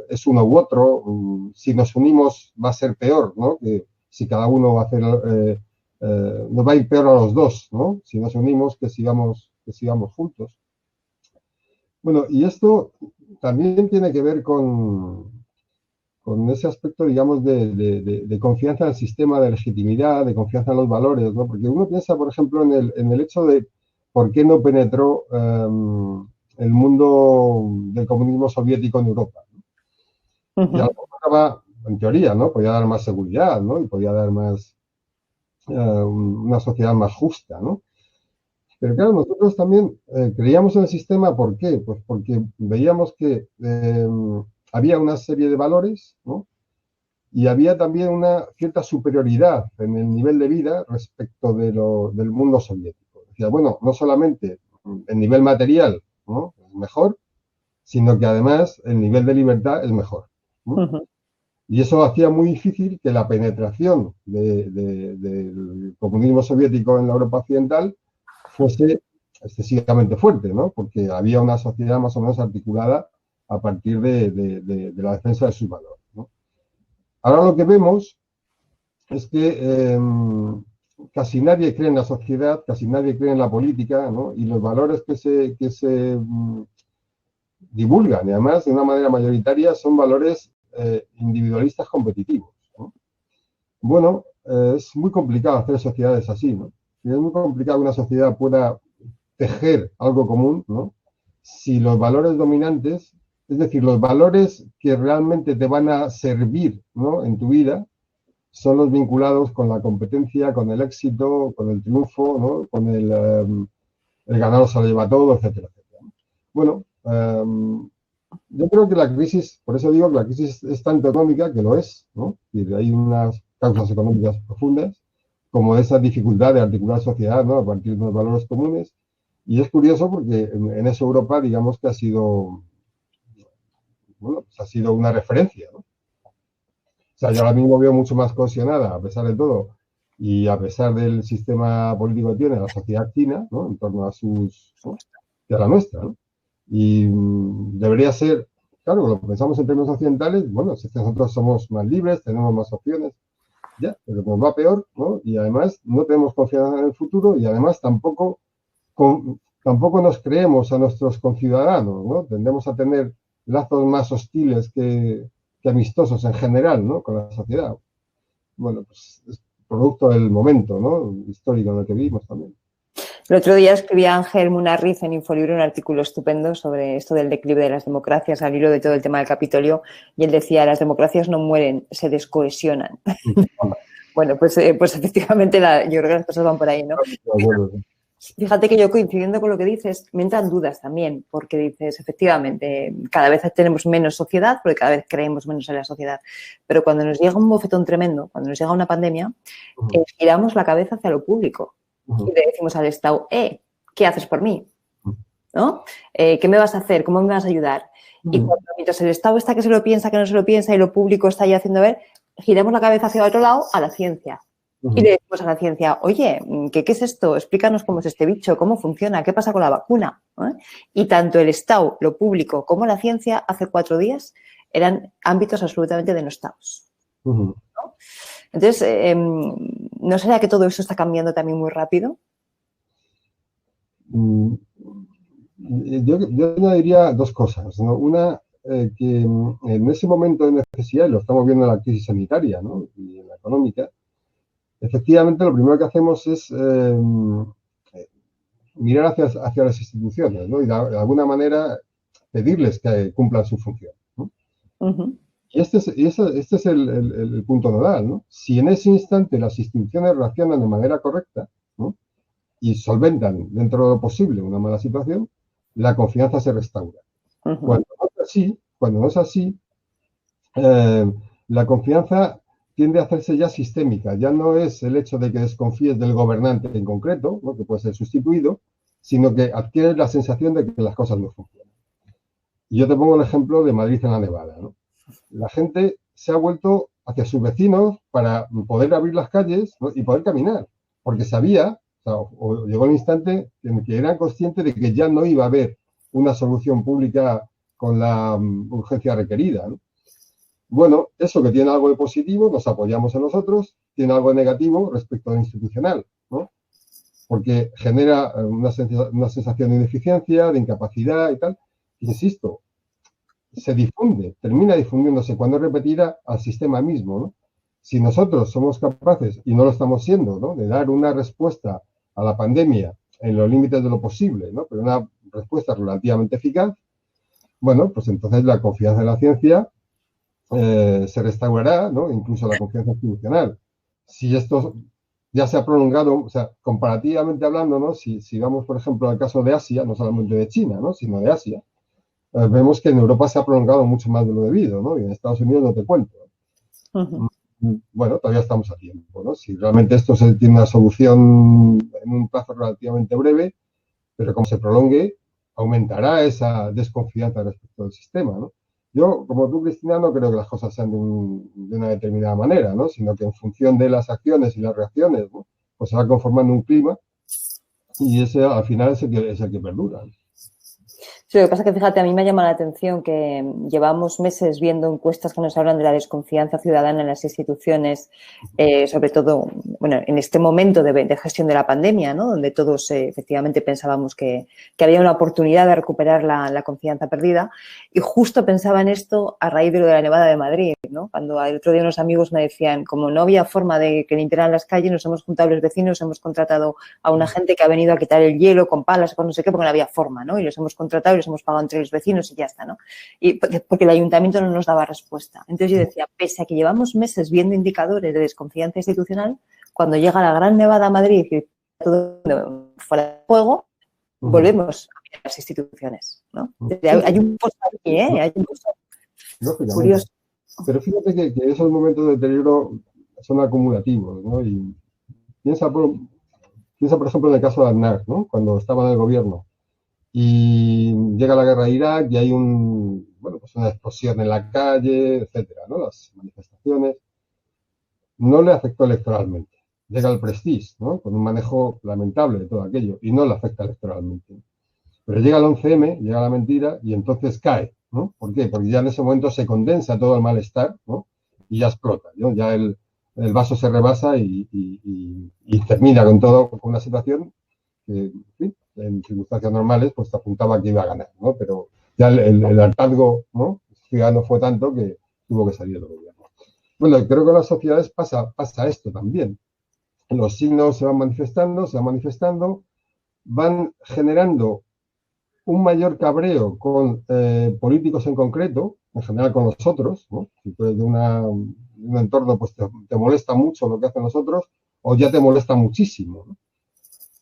Es uno u otro, si nos unimos va a ser peor, ¿no? Que si cada uno va a hacer, nos va a ir peor a los dos, ¿no? Si nos unimos, que sigamos juntos. Bueno, y esto también tiene que ver con ese aspecto, digamos, de confianza en el sistema, de legitimidad, de confianza en los valores, ¿no? Porque uno piensa, por ejemplo, en el hecho de por qué no penetró el mundo del comunismo soviético en Europa, ¿no? Y algo estaba, en teoría, ¿no? Podía dar más seguridad, ¿no? Y podía dar más una sociedad más justa, ¿no? Pero claro, nosotros también creíamos en el sistema, ¿por qué? Pues porque veíamos que había una serie de valores, ¿no? Y había también una cierta superioridad en el nivel de vida respecto del mundo soviético. Decía, bueno, no solamente el nivel material, ¿no? Es mejor, sino que además el nivel de libertad es mejor, ¿no? Y eso hacía muy difícil que la penetración del comunismo soviético en la Europa occidental fuese excesivamente fuerte, ¿no? Porque había una sociedad más o menos articulada a partir de la defensa de sus valores, ¿no? Ahora lo que vemos es que casi nadie cree en la sociedad, casi nadie cree en la política, ¿no? Y los valores que se divulgan, y además de una manera mayoritaria, son valores individualistas competitivos, ¿no? Bueno, es muy complicado hacer sociedades así, ¿no? que es muy complicado que una sociedad pueda tejer algo común, ¿no? Si los valores dominantes, es decir, los valores que realmente te van a servir, ¿no?, en tu vida, son los vinculados con la competencia, con el éxito, con el triunfo, ¿no?, con el ganador se lo lleva todo, etcétera, etcétera. Bueno, yo creo que la crisis, por eso digo que la crisis es tanto económica, que lo es, ¿no? Y hay unas causas económicas profundas, como esa dificultad de articular sociedad, ¿no?, a partir de unos valores comunes. Y es curioso porque en eso Europa, digamos que ha sido, bueno, pues ha sido una referencia, ¿no? O sea, yo ahora mismo veo mucho más cohesionada, a pesar de todo, y a pesar del sistema político que tiene la sociedad china, ¿no?, en torno a sus, ¿no?, que a la nuestra, ¿no? Y debería ser, claro, lo pensamos en términos occidentales, bueno, si nosotros somos más libres, tenemos más opciones, ya, pero nos va peor, ¿no? Y además no tenemos confianza en el futuro y además tampoco nos creemos a nuestros conciudadanos, ¿no? Tendemos a tener lazos más hostiles que amistosos en general, ¿no?, con la sociedad. Bueno, pues es producto del momento, ¿no?, histórico en el que vivimos también. El otro día escribía Ángel Munarriz en Infolibro un artículo estupendo sobre esto del declive de las democracias al hilo de todo el tema del Capitolio, y él decía, las democracias no mueren, se descohesionan. Bueno, pues efectivamente yo creo que las cosas van por ahí, ¿no? Bueno, Fíjate que yo, coincidiendo con lo que dices, me entran dudas también, porque dices, efectivamente, cada vez tenemos menos sociedad, porque cada vez creemos menos en la sociedad. Pero cuando nos llega un bofetón tremendo, cuando nos llega una pandemia, giramos la cabeza hacia lo público y le decimos al Estado, ¿qué haces por mí? ¿No? ¿Qué me vas a hacer? ¿Cómo me vas a ayudar? Y mientras el Estado está que se lo piensa, que no se lo piensa, y lo público está ya haciendo ver, giramos la cabeza hacia otro lado, a la ciencia. Y le decimos a la ciencia, oye, ¿qué es esto? Explícanos cómo es este bicho, cómo funciona, qué pasa con la vacuna. Y tanto el Estado, lo público, como la ciencia, hace 4 días, eran ámbitos absolutamente denostados. ¿No? Entonces, ¿no será que todo eso está cambiando también muy rápido? Yo añadiría 2 cosas, ¿no? Una, que en ese momento de necesidad, y lo estamos viendo en la crisis sanitaria, ¿no?, y en la económica, efectivamente lo primero que hacemos es mirar hacia las instituciones, ¿no?, y de alguna manera pedirles que cumplan su función, ¿no? Y este es el punto nodal, ¿no? Si en ese instante las instituciones reaccionan de manera correcta, ¿no?, y solventan dentro de lo posible una mala situación, la confianza se restaura. Cuando no es así, la confianza tiende a hacerse ya sistémica. Ya no es el hecho de que desconfíes del gobernante en concreto, ¿no?, que puede ser sustituido, sino que adquieres la sensación de que las cosas no funcionan. Y yo te pongo el ejemplo de Madrid en la Nevada, ¿no? La gente se ha vuelto hacia sus vecinos para poder abrir las calles, ¿no?, y poder caminar, porque sabía, o llegó el instante en que eran conscientes de que ya no iba a haber una solución pública con la urgencia requerida, ¿no? Bueno, eso que tiene algo de positivo, nos apoyamos en nosotros, tiene algo de negativo respecto a lo institucional, ¿no? Porque genera una sensación de ineficiencia, de incapacidad y tal. Insisto, se difunde, termina difundiéndose cuando es repetida al sistema mismo, ¿no? Si nosotros somos capaces, y no lo estamos siendo, ¿no?, de dar una respuesta a la pandemia en los límites de lo posible, ¿no?, pero una respuesta relativamente eficaz, bueno, pues entonces la confianza en la ciencia se restaurará, ¿no?, incluso la confianza institucional. Si esto ya se ha prolongado, o sea, comparativamente hablando, ¿no?, si vamos, por ejemplo, al caso de Asia, no solamente de China, ¿no?, sino de Asia, vemos que en Europa se ha prolongado mucho más de lo debido, ¿no?, y en Estados Unidos no te cuento. Bueno, todavía estamos a tiempo, ¿no? Si realmente esto tiene una solución en un plazo relativamente breve, pero como se prolongue, aumentará esa desconfianza respecto al sistema, ¿no? Yo, como tú, Cristina, no creo que las cosas sean de una determinada manera, ¿no?, sino que en función de las acciones y las reacciones, ¿no?, pues se va conformando un clima y ese al final es el que perdura. Sí, lo que pasa es que, fíjate, a mí me llama la atención que llevamos meses viendo encuestas que nos hablan de la desconfianza ciudadana en las instituciones, sobre todo, bueno, en este momento de gestión de la pandemia, ¿no? Donde todos efectivamente pensábamos que había una oportunidad de recuperar la confianza perdida. Y justo pensaba en esto a raíz de lo de la Nevada de Madrid, ¿no? Cuando el otro día unos amigos me decían, como no había forma de que limpiaran las calles, nos hemos juntado los vecinos, hemos contratado a una gente que ha venido a quitar el hielo con palas, con no sé qué, porque no había forma, ¿no? Y los hemos contratado y los hemos pagado entre los vecinos y ya está, ¿no? Y porque el ayuntamiento no nos daba respuesta. Entonces yo decía, pese a que llevamos meses viendo indicadores de desconfianza institucional, cuando llega la gran nevada a Madrid y todo fuera de juego, volvemos a mirar las instituciones, ¿no? Hay un pozo aquí, ¿eh? Hay un pozo curioso. Pero fíjate que esos momentos de deterioro son acumulativos, ¿no? Y piensa, por ejemplo, en el caso de Aznar, ¿no? Cuando estaba en el gobierno y llega la guerra de Irak y hay una explosión en la calle, etcétera, ¿no? Las manifestaciones. No le afectó electoralmente. Llega el Prestige, ¿no? Con un manejo lamentable de todo aquello y no le afecta electoralmente. Pero llega el 11M, llega la mentira y entonces cae, ¿no? ¿Por qué? Porque ya en ese momento se condensa todo el malestar, ¿no? Y ya explota, ¿no? Ya el vaso se rebasa y termina con todo, con una situación que, en circunstancias normales, pues te apuntaba que iba a ganar, ¿no? Pero ya el hartazgo, ¿no? ciudadano fue tanto que tuvo que salir del gobierno. Bueno, creo que en las sociedades pasa esto también. Los signos se van manifestando, van generando un mayor cabreo con políticos en concreto, en general con los otros, ¿no? Si tú eres de un entorno, pues te molesta mucho lo que hacen los otros, o ya te molesta muchísimo, ¿no?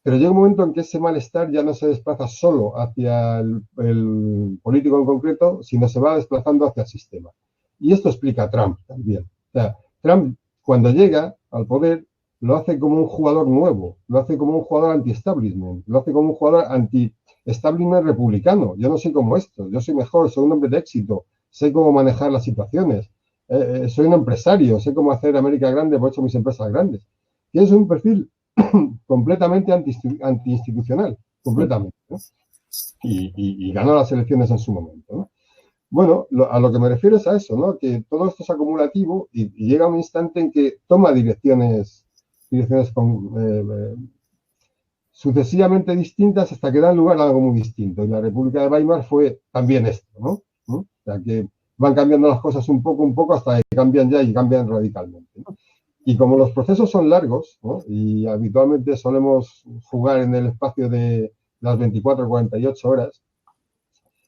Pero llega un momento en que ese malestar ya no se desplaza solo hacia el político en concreto, sino se va desplazando hacia el sistema. Y esto explica a Trump también. O sea, Trump, cuando llega al poder, lo hace como un jugador nuevo, lo hace como un jugador anti-establishment, lo hace como un jugador anti-establishment republicano. Yo no soy como esto, yo soy mejor, soy un hombre de éxito, sé cómo manejar las situaciones, soy un empresario, sé cómo hacer América grande, por eso mis empresas grandes. Y es un perfil completamente anti-institucional, completamente, ¿no? Y ganó las elecciones en su momento, ¿no? Bueno, a lo que me refiero es a eso, ¿no? Que todo esto es acumulativo y llega un instante en que toma direcciones sucesivamente distintas hasta que dan lugar a algo muy distinto. Y la República de Weimar fue también esto, ¿no? O sea, que van cambiando las cosas un poco, hasta que cambian ya y cambian radicalmente, ¿no? Y como los procesos son largos, ¿no? Y habitualmente solemos jugar en el espacio de las 24 o 48 horas,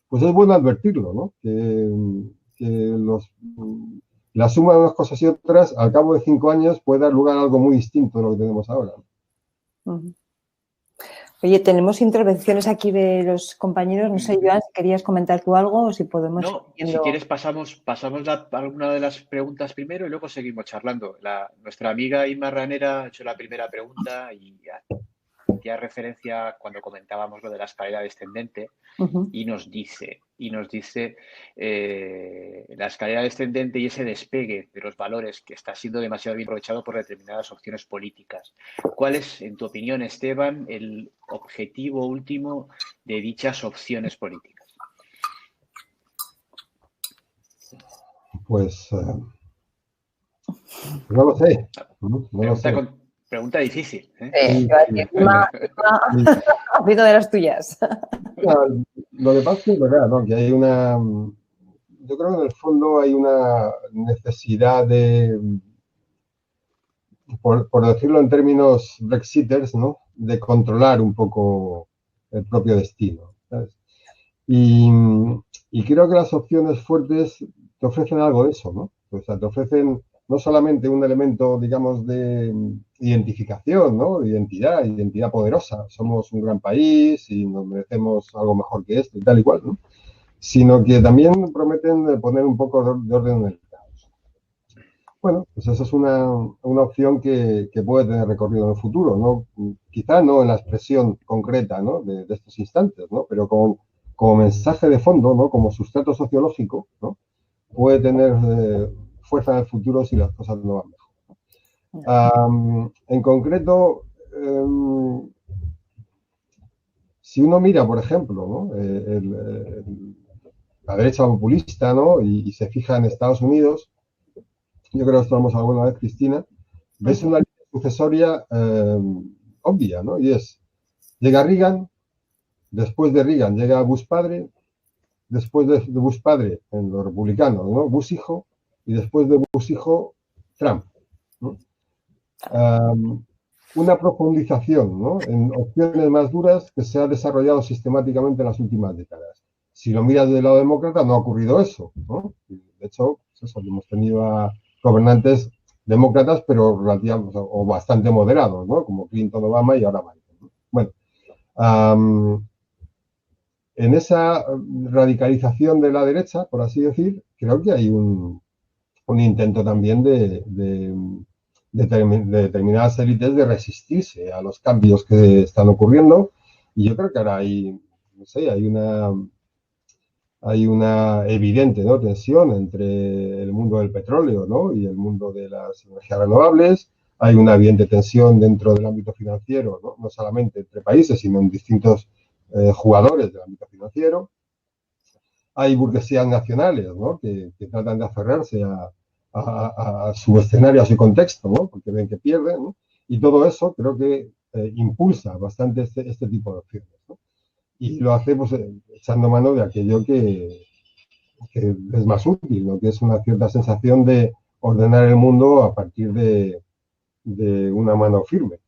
pues es bueno advertirlo, ¿no? Que la suma de unas cosas y otras, al cabo de 5 años, puede dar lugar a algo muy distinto de lo que tenemos ahora. Oye, tenemos intervenciones aquí de los compañeros. No sé, Joan, si querías comentar tú algo o si podemos... No, si quieres pasamos alguna de las preguntas primero y luego seguimos charlando. Nuestra amiga Inma Ranera ha hecho la primera pregunta y hacía referencia cuando comentábamos lo de la escalera descendente y nos dice la escalera descendente y ese despegue de los valores que está siendo demasiado bien aprovechado por determinadas opciones políticas. ¿Cuál es, en tu opinión, Esteban, el objetivo último de dichas opciones políticas? Pues no lo sé. Pregunta difícil, ¿eh? Pido de las tuyas. Lo que pasa es verdad, ¿no? Que hay yo creo que en el fondo hay una necesidad de, por decirlo en términos brexiters, ¿no? De controlar un poco el propio destino, ¿sabes? Y creo que las opciones fuertes te ofrecen algo de eso, ¿no? O sea, te ofrecen no solamente un elemento, digamos, de identificación, ¿no? De identidad poderosa. Somos un gran país y nos merecemos algo mejor que esto y tal y cual, ¿no? Sino que también prometen poner un poco de orden en el caos. Bueno, pues esa es una opción que puede tener recorrido en el futuro, ¿no? Quizá no en la expresión concreta, ¿no? de estos instantes, ¿no? Pero como mensaje de fondo, ¿no? Como sustrato sociológico, ¿no? Puede tener fuerza en el futuro si las cosas no van mejor. En concreto, si uno mira, por ejemplo, ¿no? La derecha populista, ¿no? Y se fija en Estados Unidos, yo creo que esto lo hemos hablado alguna vez, Cristina, ves una línea sucesoria obvia, ¿no? Y es, llega Reagan, después de Reagan llega Bush padre, después de Bush padre en los republicanos, ¿no? Bush hijo, y después de Bush hijo, Trump, ¿no? Una profundización, ¿no? En opciones más duras que se ha desarrollado sistemáticamente en las últimas décadas. Si lo miras del lado demócrata, no ha ocurrido eso, ¿no? De hecho, pues eso, hemos tenido a gobernantes demócratas, pero relativamente o bastante moderados, ¿no? Como Clinton, Obama y ahora Biden, ¿no? Bueno, en esa radicalización de la derecha, por así decir, creo que hay un intento también de determinadas élites de resistirse a los cambios que están ocurriendo. Y yo creo que ahora hay, no sé, hay una evidente, ¿no?, tensión entre el mundo del petróleo, ¿no?, y el mundo de las energías renovables. Hay una evidente tensión dentro del ámbito financiero, ¿no?, no solamente entre países, sino en distintos jugadores del ámbito financiero. Hay burguesías nacionales, ¿no?, que tratan de aferrarse a su escenario, a su contexto, ¿no?, porque ven que pierden, ¿no? Y todo eso creo que impulsa bastante este tipo de opciones, ¿no? Y lo hace pues echando mano de aquello que es más útil, ¿no?, que es una cierta sensación de ordenar el mundo a partir de una mano firme.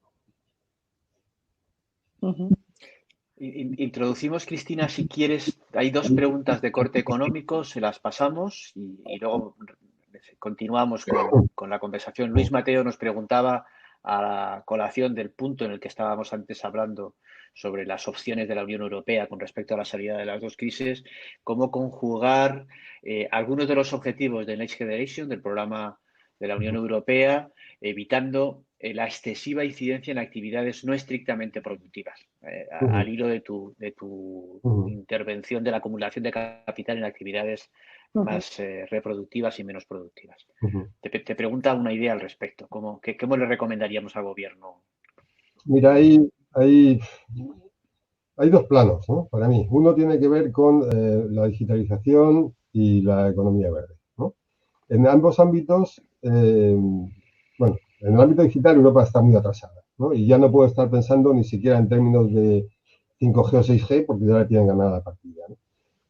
Introducimos, Cristina, si quieres, hay dos preguntas de corte económico, se las pasamos y luego continuamos con la conversación. Luis Mateo nos preguntaba, a la colación del punto en el que estábamos antes hablando sobre las opciones de la Unión Europea con respecto a la salida de las dos crisis, cómo conjugar algunos de los objetivos de Next Generation, del programa de la Unión Europea, evitando la excesiva incidencia en actividades no estrictamente productivas, al hilo de tu intervención de la acumulación de capital en actividades más reproductivas y menos productivas. Te pregunta una idea al respecto. ¿Cómo le recomendaríamos al gobierno? Mira, hay dos planos, ¿no?, para mí. Uno tiene que ver con la digitalización y la economía verde, ¿no? En ambos ámbitos, bueno, en el ámbito digital Europa está muy atrasada, ¿no? Y ya no puede estar pensando ni siquiera en términos de 5G o 6G porque ya le tienen ganada la partida, ¿no?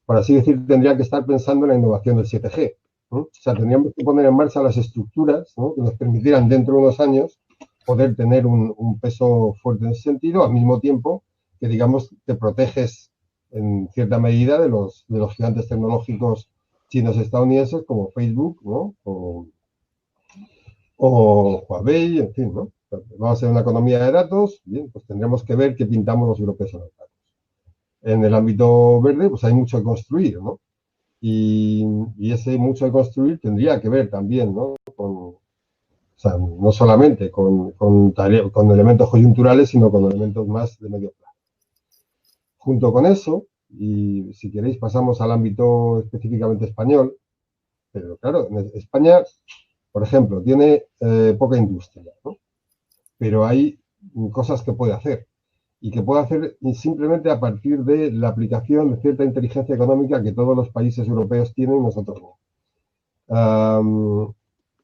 Por así decir, tendría que estar pensando en la innovación del 7G, ¿no? O sea, tendríamos que poner en marcha las estructuras, ¿no?, que nos permitieran dentro de unos años poder tener un peso fuerte en ese sentido, al mismo tiempo que, digamos, te proteges en cierta medida de los gigantes tecnológicos chinos estadounidenses como Facebook, ¿no?, o Huawei, en fin, ¿no? Vamos a ser una economía de datos, bien, pues tendremos que ver qué pintamos los europeos en los datos. En el ámbito verde, pues hay mucho que construir, ¿no? Y ese mucho que construir tendría que ver también, ¿no?, o sea, no solamente con elementos coyunturales, sino con elementos más de medio plazo. Junto con eso, y si queréis pasamos al ámbito específicamente español, pero claro, en España, por ejemplo, tiene poca industria, ¿no?, pero hay cosas que puede hacer y que puede hacer simplemente a partir de la aplicación de cierta inteligencia económica que todos los países europeos tienen y nosotros no.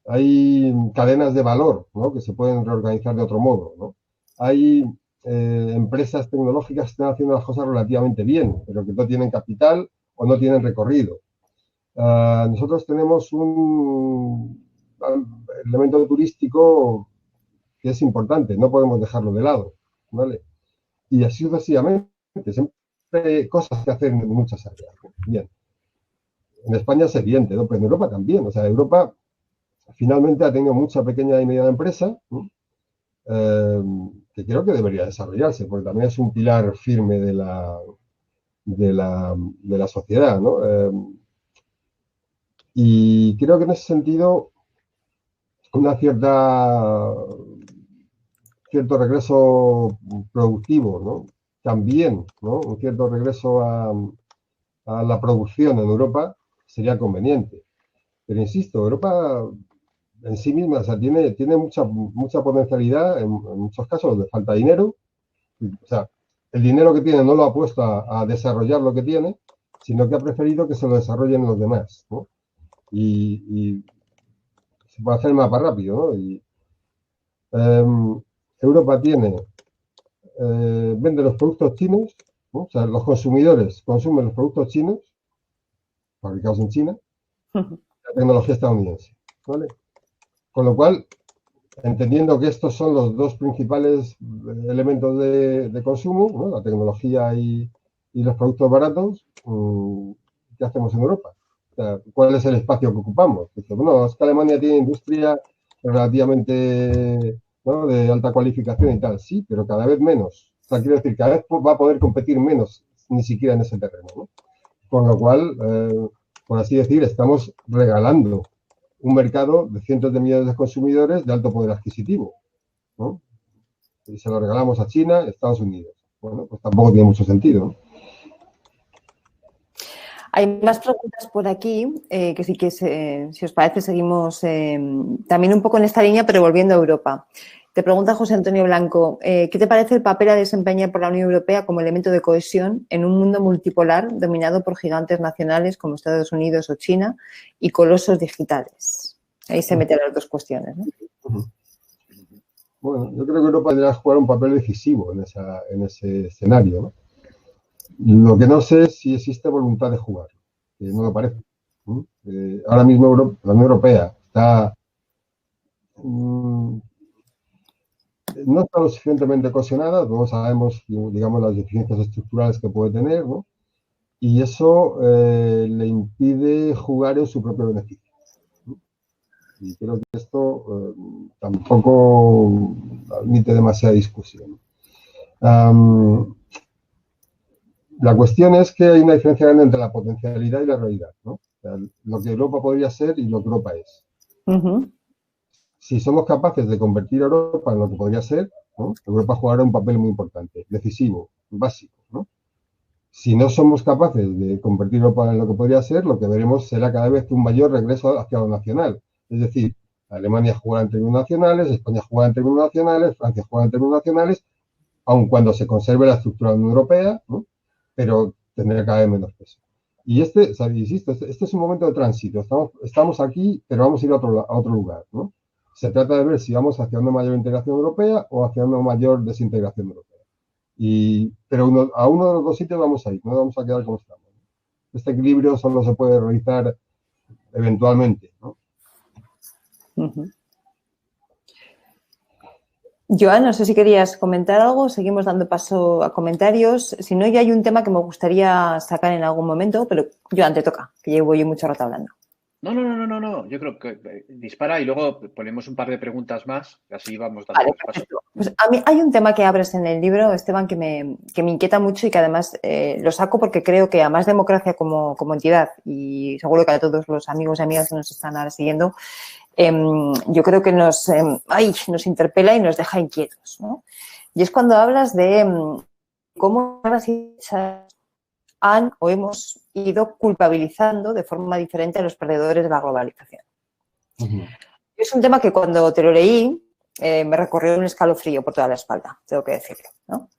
Hay cadenas de valor, ¿no?, que se pueden reorganizar de otro modo, ¿no? Hay empresas tecnológicas que están haciendo las cosas relativamente bien, pero que no tienen capital o no tienen recorrido. Nosotros tenemos un elemento turístico que es importante, no podemos dejarlo de lado, ¿vale? Y así sucesivamente, siempre hay cosas que hacer en muchas áreas. Bien. En España es evidente, ¿no?, pero en Europa también. O sea, Europa finalmente ha tenido mucha pequeña y mediana empresa, ¿no?, que creo que debería desarrollarse, porque también es un pilar firme de la sociedad, ¿no? Y creo que en ese sentido una cierto regreso productivo, ¿no?, también, ¿no?, un cierto regreso a la producción en Europa sería conveniente. Pero insisto, Europa en sí misma, o sea, tiene mucha potencialidad, en muchos casos le falta dinero. O sea, el dinero que tiene no lo ha puesto a desarrollar lo que tiene, sino que ha preferido que se lo desarrollen los demás, ¿no? Y se puede hacer el mapa rápido, ¿no? Europa vende los productos chinos, ¿no? O sea, los consumidores consumen los productos chinos, fabricados en China, la tecnología estadounidense, ¿vale? Con lo cual, entendiendo que estos son los dos principales elementos de consumo, ¿no? La tecnología y los productos baratos, ¿qué hacemos en Europa? O sea, ¿cuál es el espacio que ocupamos? Dice, bueno, es que Alemania tiene industria relativamente, ¿no?, de alta cualificación y tal, sí, pero cada vez menos. O sea, quiero decir, cada vez va a poder competir menos, ni siquiera en ese terreno, ¿no? Con lo cual, por así decir, estamos regalando un mercado de cientos de millones de consumidores de alto poder adquisitivo, ¿no? Y se lo regalamos a China, Estados Unidos. Bueno, pues tampoco tiene mucho sentido, ¿no? Hay más preguntas por aquí, que sí que, si os parece, seguimos también un poco en esta línea, pero volviendo a Europa. Te pregunta José Antonio Blanco, ¿qué te parece el papel a desempeñar por la Unión Europea como elemento de cohesión en un mundo multipolar dominado por gigantes nacionales como Estados Unidos o China y colosos digitales? Ahí se meten las dos cuestiones, ¿no? Bueno, yo creo que Europa deberá jugar un papel decisivo en ese escenario, ¿no? Lo que no sé es si existe voluntad de jugar, que no lo parece. Ahora mismo la Unión Europea no está lo suficientemente cohesionada, todos sabemos, digamos, las deficiencias estructurales que puede tener, ¿no? Y eso le impide jugar en su propio beneficio, ¿no? Y creo que esto tampoco admite demasiada discusión. La cuestión es que hay una diferencia grande entre la potencialidad y la realidad, ¿no? O sea, lo que Europa podría ser y lo que Europa es. Si somos capaces de convertir a Europa en lo que podría ser, ¿no?, Europa jugará un papel muy importante, decisivo, básico, ¿no? Si no somos capaces de convertir a Europa en lo que podría ser, lo que veremos será cada vez un mayor regreso hacia lo nacional. Es decir, Alemania jugará en términos nacionales, España jugará en términos nacionales, Francia jugará en términos nacionales, aun cuando se conserve la estructura de la Unión Europea, ¿no?, pero tendrá cada vez menos peso. Y insisto, este es un momento de tránsito. Estamos aquí, pero vamos a ir a otro lugar, ¿no? Se trata de ver si vamos hacia una mayor integración europea o hacia una mayor desintegración europea. Pero a uno de los dos sitios vamos a ir, no vamos a quedar como estamos. Este equilibrio solo se puede realizar eventualmente, ¿no? Joan, no sé si querías comentar algo, seguimos dando paso a comentarios. Si no, ya hay un tema que me gustaría sacar en algún momento, pero Joan, te toca, que llevo yo mucho rato hablando. No. Yo creo que dispara y luego ponemos un par de preguntas más, así vamos dando paso. Pues a mí hay un tema que abres en el libro, Esteban, que me inquieta mucho y que además lo saco porque creo que a más democracia como entidad, y seguro que a todos los amigos y amigas que nos están ahora siguiendo, yo creo que nos interpela y nos deja inquietos, ¿no? Y es cuando hablas de cómo las han o hemos ido culpabilizando de forma diferente a los perdedores de la globalización. Es un tema que cuando te lo leí me recorrió un escalofrío por toda la espalda, tengo que decirlo, ¿no?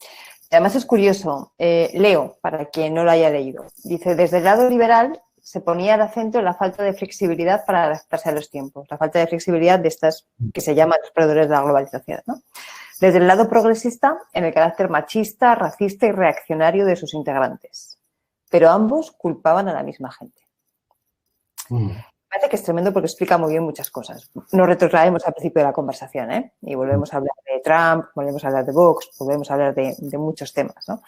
Y además es curioso, leo, para quien no lo haya leído, dice, desde el lado liberal se ponía el acento en la falta de flexibilidad para adaptarse a los tiempos, la falta de flexibilidad de estas que se llaman los perdedores de la globalización, ¿no? Desde el lado progresista, en el carácter machista, racista y reaccionario de sus integrantes. Pero ambos culpaban a la misma gente. Me parece que es tremendo porque explica muy bien muchas cosas. Nos retrotraemos al principio de la conversación, ¿eh? Y volvemos a hablar de Trump, volvemos a hablar de Vox, volvemos a hablar de muchos temas, ¿no?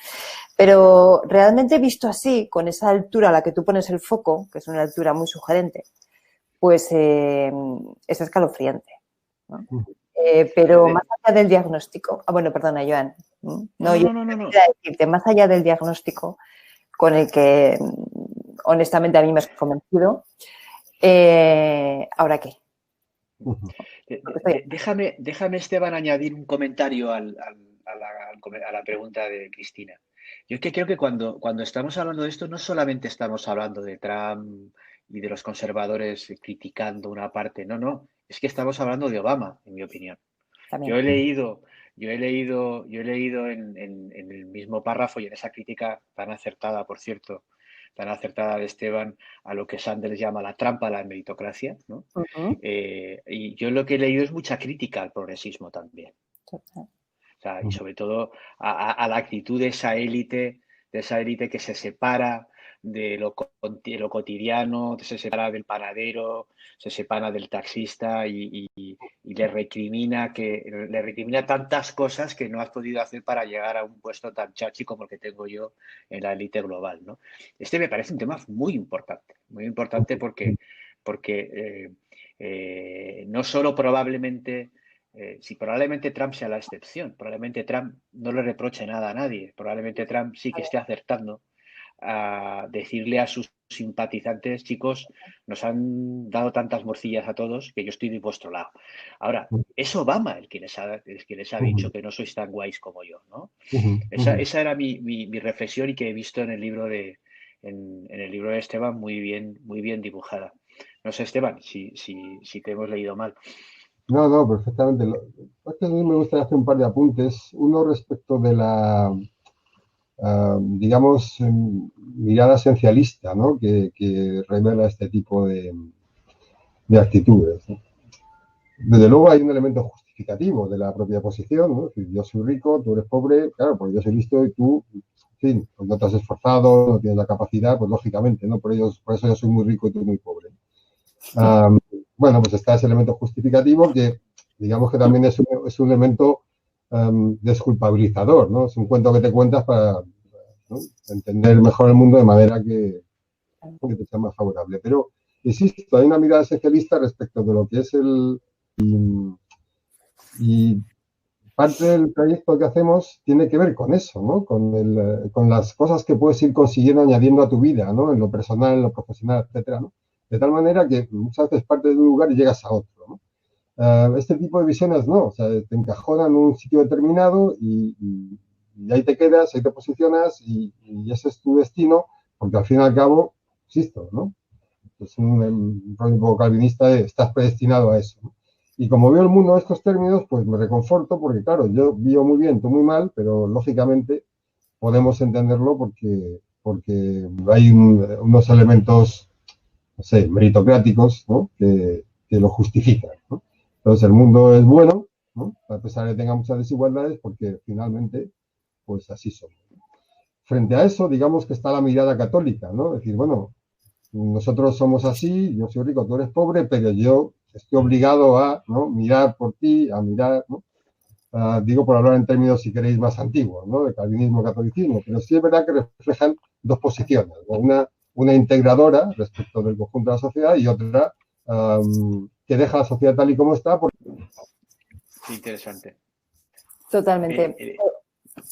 Pero realmente visto así, con esa altura a la que tú pones el foco, que es una altura muy sugerente, pues es escalofriante, ¿no? Pero más allá del diagnóstico... bueno, perdona, Joan. No. Quería decirte, más allá del diagnóstico con el que, honestamente, a mí me has convencido, ¿ahora qué? Déjame, Esteban, añadir un comentario a la pregunta de Cristina. Yo es que creo que cuando estamos hablando de esto, no solamente estamos hablando de Trump y de los conservadores criticando una parte, no, es que estamos hablando de Obama, en mi opinión. También. Yo he leído yo he leído en el mismo párrafo y en esa crítica tan acertada, por cierto, tan acertada de Esteban a lo que Sanders llama la trampa a la meritocracia, ¿no? Y yo lo que he leído es mucha crítica al progresismo también. O sea, y sobre todo a la actitud de esa élite que se separa de lo cotidiano, se separa del panadero, se separa del taxista y le recrimina tantas cosas que no has podido hacer para llegar a un puesto tan chachi como el que tengo yo en la élite global, ¿no? Este me parece un tema muy importante porque no solo probablemente si probablemente Trump sea la excepción, probablemente Trump no le reproche nada a nadie, probablemente Trump sí que esté acertando a decirle a sus simpatizantes, chicos, nos han dado tantas morcillas a todos que yo estoy de vuestro lado. Ahora, es Obama el que les ha dicho que no sois tan guays como yo, ¿no? Esa era mi reflexión y que he visto en el libro de Esteban muy bien dibujada. No sé, Esteban, si te hemos leído mal. No, perfectamente. A mí me gustaría hacer un par de apuntes. Uno respecto de la, digamos, mirada esencialista, ¿no? que revela este tipo de actitudes, ¿no? Desde luego hay un elemento justificativo de la propia posición, ¿no? Si yo soy rico, tú eres pobre, claro, porque yo soy listo y tú, en fin, pues no te has esforzado, no tienes la capacidad, pues lógicamente, ¿no? Por eso yo soy muy rico y tú muy pobre. Bueno, pues está ese elemento justificativo que, digamos que también es un elemento desculpabilizador, ¿no? Es un cuento que te cuentas para, ¿no?, entender mejor el mundo de manera que te sea más favorable. Pero, insisto, hay una mirada esencialista respecto de lo que es y parte del proyecto que hacemos tiene que ver con eso, ¿no? Con las cosas que puedes ir consiguiendo añadiendo a tu vida, ¿no? En lo personal, en lo profesional, etcétera, ¿no? De tal manera que muchas veces partes de un lugar y llegas a otro, ¿no? Este tipo de visiones no, o sea, te encajonan en un sitio determinado y ahí te quedas, ahí te posicionas y ese es tu destino, porque al fin y al cabo, insisto, ¿no? Es un rollo un poco calvinista de estás predestinado a eso, ¿no? Y como veo el mundo en estos términos, pues me reconforto porque, claro, yo vivo muy bien, tú muy mal, pero lógicamente podemos entenderlo porque hay unos elementos, no sé, meritocráticos, ¿no?, que lo justifican, ¿no? Entonces el mundo es bueno, ¿no?, a pesar de que tenga muchas desigualdades, porque finalmente, pues así somos. Frente a eso, digamos que está la mirada católica, ¿no? Es decir, bueno, nosotros somos así, yo soy rico, tú eres pobre, pero yo estoy obligado a, ¿no?, mirar por ti, a mirar, ¿no? Digo por hablar en términos, si queréis, más antiguos, ¿no?, de calvinismo, catolicismo, pero sí es verdad que reflejan dos posiciones, ¿no? Una integradora respecto del conjunto de la sociedad y otra que deja la sociedad tal y como está. Interesante. Totalmente.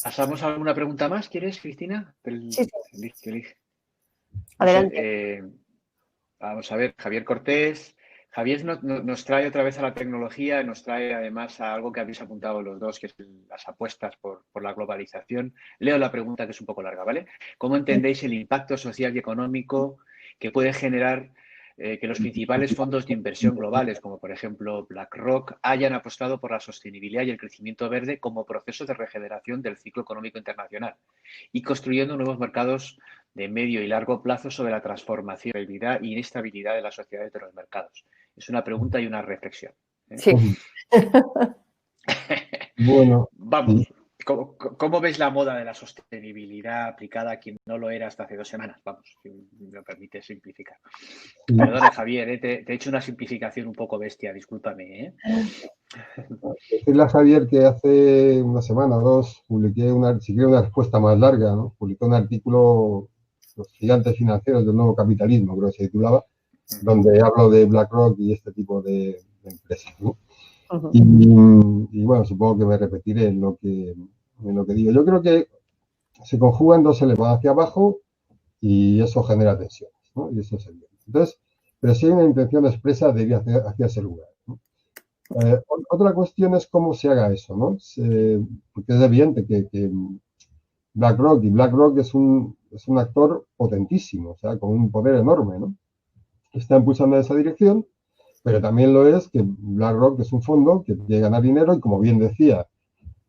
¿Pasamos a alguna pregunta más? ¿Quieres, Cristina? Sí. Adelante. Vamos a ver, Javier Cortés. Javier nos trae otra vez a la tecnología, nos trae además a algo que habéis apuntado los dos, que es las apuestas por la globalización. Leo la pregunta, que es un poco larga, ¿vale? ¿Cómo entendéis el impacto social y económico que puede generar que los principales fondos de inversión globales, como por ejemplo BlackRock, hayan apostado por la sostenibilidad y el crecimiento verde como proceso de regeneración del ciclo económico internacional y construyendo nuevos mercados de medio y largo plazo sobre la transformación, estabilidad y inestabilidad de las sociedades de los mercados? Es una pregunta y una reflexión, ¿eh? Sí. Bueno, vamos. Sí. ¿Cómo ves la moda de la sostenibilidad aplicada a quien no lo era hasta hace 2 semanas? Vamos, si me permite simplificar. Sí. Perdone, Javier, te he hecho una simplificación un poco bestia, discúlpame, ¿eh? Decirle a Javier que hace una semana o dos publiqué una respuesta más larga, ¿no? Publiqué un artículo, Los gigantes financieros del nuevo capitalismo, creo que se titulaba, donde hablo de BlackRock y este tipo de empresas, ¿no? Y bueno, supongo que me repetiré en lo que digo. Yo creo que se conjugan dos elementos hacia abajo y eso genera tensiones, ¿no? Y eso es el bien. Entonces, pero si hay una intención expresa de ir hacia ese lugar, ¿no? Otra cuestión es cómo se haga eso, ¿no? Porque es evidente que BlackRock es un actor potentísimo, o sea, con un poder enorme, ¿no? Está impulsando esa dirección, pero también lo es que BlackRock es un fondo que quiere ganar dinero y, como bien decía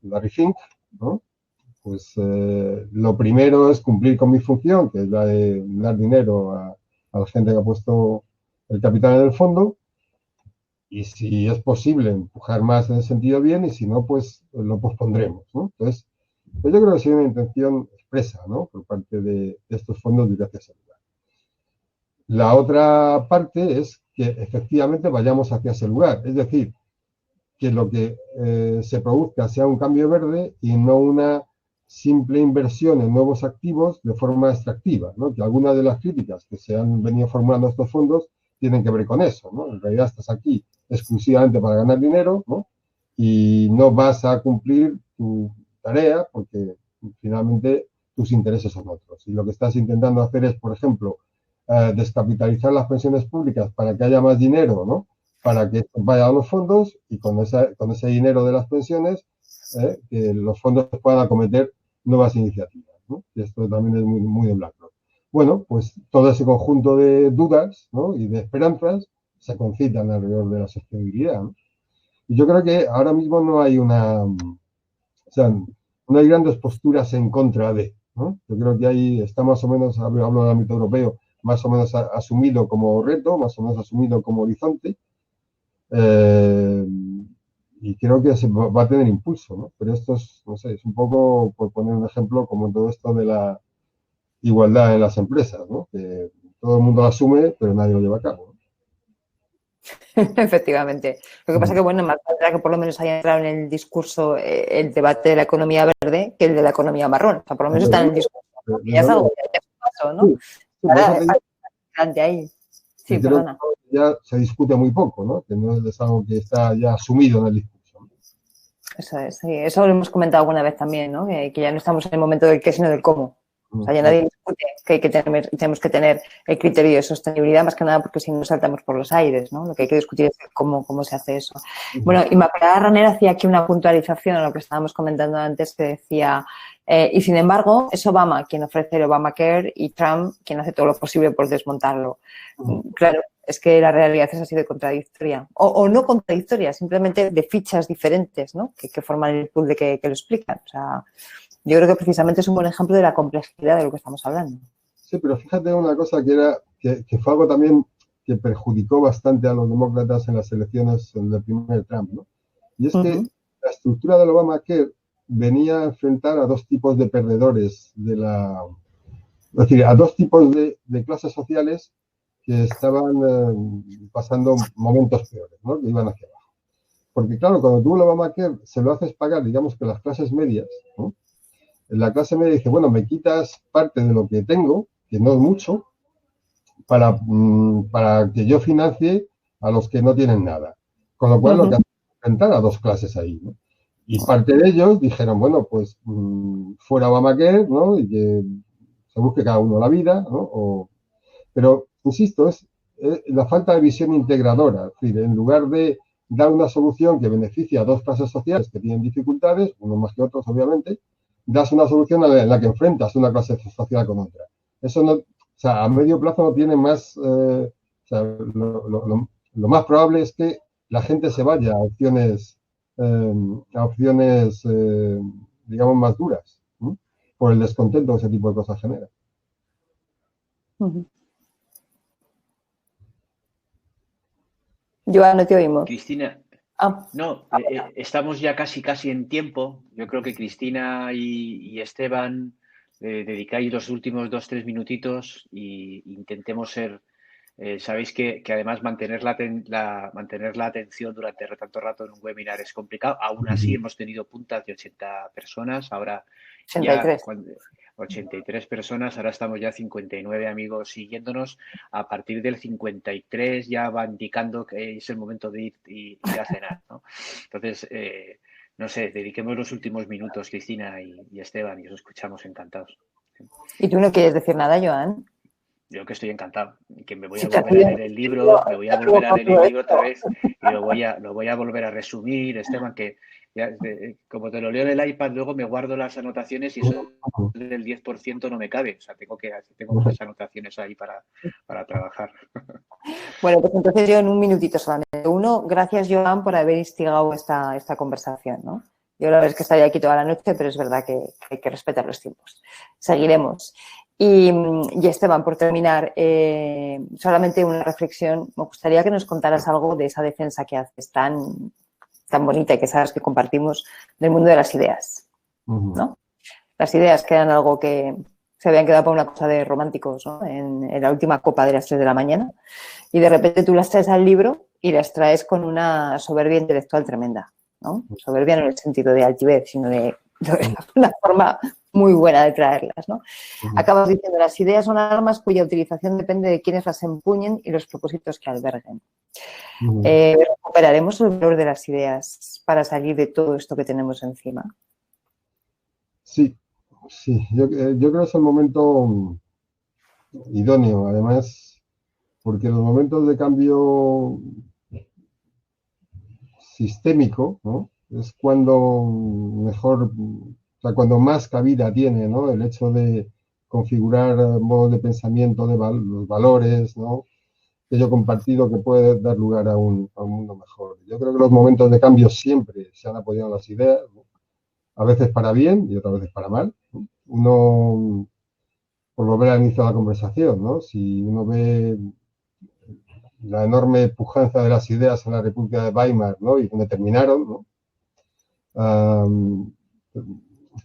Larry Fink, ¿no? Pues lo primero es cumplir con mi función, que es la de dar dinero a la gente que ha puesto el capital en el fondo, y si es posible empujar más en ese sentido bien, y si no, pues lo pospondremos, ¿no? Entonces, pues yo creo que sí hay una intención expresa, ¿no? Por parte de estos fondos de hacia ese lugar. La otra parte es que efectivamente vayamos hacia ese lugar, es decir, que lo que se produzca sea un cambio verde y no una simple inversión en nuevos activos de forma extractiva, ¿no? Que algunas de las críticas que se han venido formulando estos fondos tienen que ver con eso, ¿no? En realidad estás aquí exclusivamente para ganar dinero, ¿no? Y no vas a cumplir tu tarea porque finalmente tus intereses son otros. Y lo que estás intentando hacer es, por ejemplo, descapitalizar las pensiones públicas para que haya más dinero, ¿no? Para que vaya a los fondos y con ese dinero de las pensiones que los fondos puedan acometer nuevas iniciativas, ¿no? Y esto también es muy, muy de BlackRock. Bueno, pues todo ese conjunto de dudas, ¿no? Y de esperanzas se concitan alrededor de la sostenibilidad, ¿no? Y yo creo que ahora mismo no hay o sea, no hay grandes posturas en contra de, ¿no? Yo creo que ahí está más o menos, hablo del ámbito europeo, más o menos asumido como reto, más o menos asumido como horizonte, y creo que va a tener impulso, ¿no? Pero esto es, no sé, es un poco, por poner un ejemplo, como todo esto de la igualdad en las empresas, ¿no? Que todo el mundo lo asume, pero nadie lo lleva a cabo, ¿no? Efectivamente. Lo que pasa es que, bueno, más valdrá que por lo menos haya entrado en el discurso el debate de la economía verde que el de la economía marrón. O sea, por lo menos está en el discurso. Y ya es algo que paso, ¿no? Ahora, adelante ahí. Sí, perdona. Ya se discute muy poco, ¿no? Que no es algo que está ya asumido en el discurso, ¿no? Eso es, sí. Eso lo hemos comentado alguna vez también, ¿no? Que ya no estamos en el momento del qué, sino del cómo. O sea, ya nadie discute que tenemos que tener el criterio de sostenibilidad, más que nada porque si no saltamos por los aires, ¿no? Lo que hay que discutir es cómo se hace eso. Bueno, Inmaculada Raner hacía aquí una puntualización a lo que estábamos comentando antes, que decía, y sin embargo, es Obama quien ofrece el Obamacare y Trump quien hace todo lo posible por desmontarlo. Claro, es que la realidad es así de contradictoria. O no contradictoria, simplemente de fichas diferentes, ¿no? Que forman el pool de que lo explican. O sea, yo creo que precisamente es un buen ejemplo de la complejidad de lo que estamos hablando. Sí, pero fíjate una cosa que fue algo también que perjudicó bastante a los demócratas en las elecciones del primer Trump, ¿no? Y es que la estructura del Obamacare venía a enfrentar a dos tipos de perdedores es decir, a dos tipos de clases sociales que estaban pasando momentos peores, ¿no? Que iban hacia abajo. Porque claro, cuando tú el Obamacare se lo haces pagar, digamos que las clases medias, ¿no? La clase media dice, bueno, me quitas parte de lo que tengo, que no es mucho, para que yo financie a los que no tienen nada. Con lo cual lo que hace es enfrentar a dos clases ahí, ¿no? Y parte de ellos dijeron, bueno, pues fuera Obamacare, ¿no? Y que se busque cada uno la vida, ¿no? Pero, insisto, es la falta de visión integradora. Es decir, en lugar de dar una solución que beneficie a dos clases sociales que tienen dificultades, unos más que otros, obviamente, das una solución en la que enfrentas una clase social con otra. Eso no, o sea, a medio plazo no tiene más, o sea, lo más probable es que la gente se vaya a opciones, digamos, más duras, ¿no? Por el descontento que ese tipo de cosas genera. Joan, no te oímos. Cristina, no, estamos ya casi en tiempo. Yo creo que Cristina y Esteban dedicáis los últimos 2-3 minutitos y intentemos ser, sabéis que además mantener la atención durante tanto rato en un webinar es complicado. Aún así hemos tenido puntas de 80 personas, ahora 83. Ya 83 personas, ahora estamos ya 59 amigos siguiéndonos. A partir del 53 ya va indicando que es el momento de ir a cenar, ¿no? Entonces, no sé, dediquemos los últimos minutos, Cristina y Esteban, y os escuchamos encantados. ¿Y tú no quieres decir nada, Joan? Yo que estoy encantado, que me voy a volver a leer el libro, otra vez y lo voy a volver a resumir, Esteban, que ya, como te lo leo en el iPad, luego me guardo las anotaciones y eso del 10% no me cabe. O sea, tengo muchas anotaciones ahí para trabajar. Bueno, pues entonces yo en un minutito solamente. Uno, gracias, Joan, por haber instigado esta conversación, ¿no? Yo la verdad es que estaría aquí toda la noche, pero es verdad que hay que respetar los tiempos. Seguiremos. Y Esteban, por terminar, solamente una reflexión. Me gustaría que nos contaras algo de esa defensa que haces tan bonita y que sabes que compartimos del mundo de las ideas, ¿no? Las ideas que eran algo que se habían quedado para una cosa de románticos, ¿no? En la última copa de las 3 de la mañana, y de repente tú las traes al libro y las traes con una soberbia intelectual tremenda, ¿no? Soberbia no en el sentido de altivez, sino de una forma muy buena de traerlas, ¿no? Acabas diciendo, las ideas son armas cuya utilización depende de quienes las empuñen y los propósitos que alberguen. ¿Recuperaremos el valor de las ideas para salir de todo esto que tenemos encima? Sí, sí. Yo creo que es el momento idóneo, además, porque los momentos de cambio sistémico, ¿no? Es cuando mejor, o sea, cuando más cabida tiene, ¿no? El hecho de configurar modos de pensamiento, de los valores, ¿no? Aquello compartido que puede dar lugar a un mundo mejor. Yo creo que los momentos de cambio siempre se han apoyado en las ideas, ¿no? A veces para bien y otras veces para mal, ¿no? Uno, por volver al inicio de la conversación, ¿no? Si uno ve la enorme pujanza de las ideas en la República de Weimar, ¿no? Y donde terminaron, ¿no? En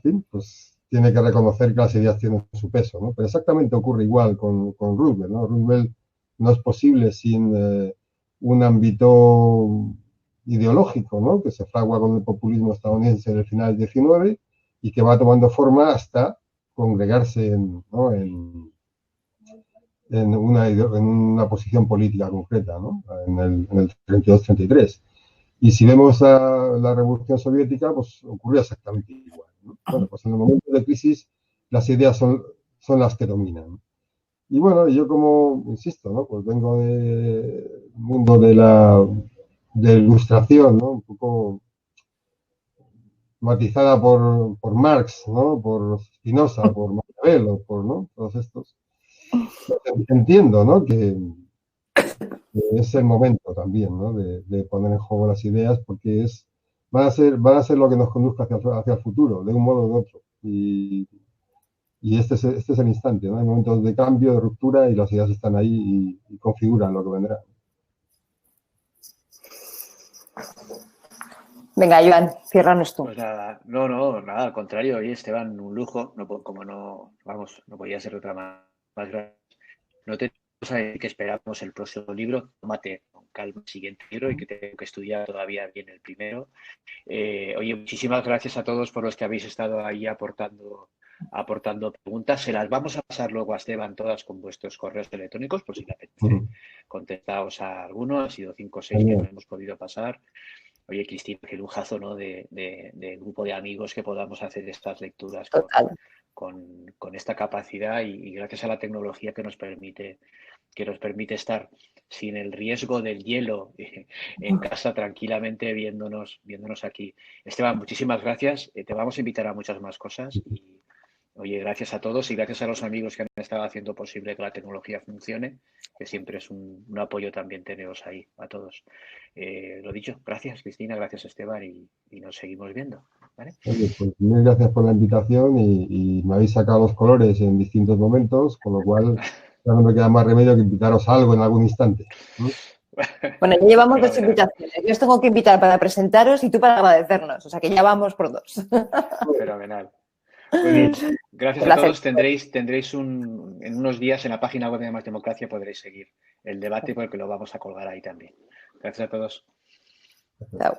fin, pues tiene que reconocer que las ideas tienen su peso, ¿no? Pero exactamente ocurre igual con Roosevelt, ¿no? Roosevelt no es posible sin un ámbito ideológico, ¿no? Que se fragua con el populismo estadounidense del final del XIX y que va tomando forma hasta congregarse ¿no? en una posición política concreta, ¿no? En el 32-33. Y si vemos la Revolución Soviética, pues ocurrió exactamente igual, ¿no? Bueno, pues en los momentos de crisis las ideas son las que dominan. Y bueno, yo como, insisto, ¿no? Pues vengo del mundo de la ilustración, ¿no? Un poco matizada por Marx, ¿no? Por Spinoza, por Maquiavelo, ¿no? Todos estos. Entiendo, ¿no? Que es el momento también, ¿no? De poner en juego las ideas porque van a ser lo que nos conduzca hacia el futuro, de un modo u otro. Y este es el instante, ¿no? Hay momentos de cambio, de ruptura y las ideas están ahí y configuran lo que vendrá. Venga, Joan, ciérranos tú. Pues nada, nada, al contrario, oye, Esteban, un lujo, como no, vamos, no podía ser otra más grande. No te que esperamos el próximo libro, tómate con calma el siguiente libro y que tengo que estudiar todavía bien el primero. Oye, muchísimas gracias a todos por los que habéis estado ahí aportando preguntas. Se las vamos a pasar luego a Esteban todas con vuestros correos electrónicos, por si le apetece contestaros a alguno. Han sido 5 o 6 que no hemos podido pasar. Oye, Cristina, qué lujazo, ¿no? De grupo de amigos que podamos hacer estas lecturas con esta capacidad y gracias a la tecnología que nos permite estar sin el riesgo del hielo en casa tranquilamente viéndonos aquí. Esteban, muchísimas gracias. Te vamos a invitar a muchas más cosas y oye, gracias a todos y gracias a los amigos que han estado haciendo posible que la tecnología funcione, que siempre es un apoyo también teneros ahí a todos. Lo dicho, gracias Cristina, gracias Esteban y nos seguimos viendo. ¿Vale? Oye, pues mil gracias por la invitación y me habéis sacado los colores en distintos momentos, con lo cual ya no me queda más remedio que invitaros a algo en algún instante. Bueno, ya llevamos 2 invitaciones. Yo os tengo que invitar para presentaros y tú para agradecernos. O sea que ya vamos por 2. Fenomenal. Muy bien. Gracias a todos. Tendréis en unos días en la página web de Más Democracia podréis seguir el debate porque lo vamos a colgar ahí también. Gracias a todos. Chao.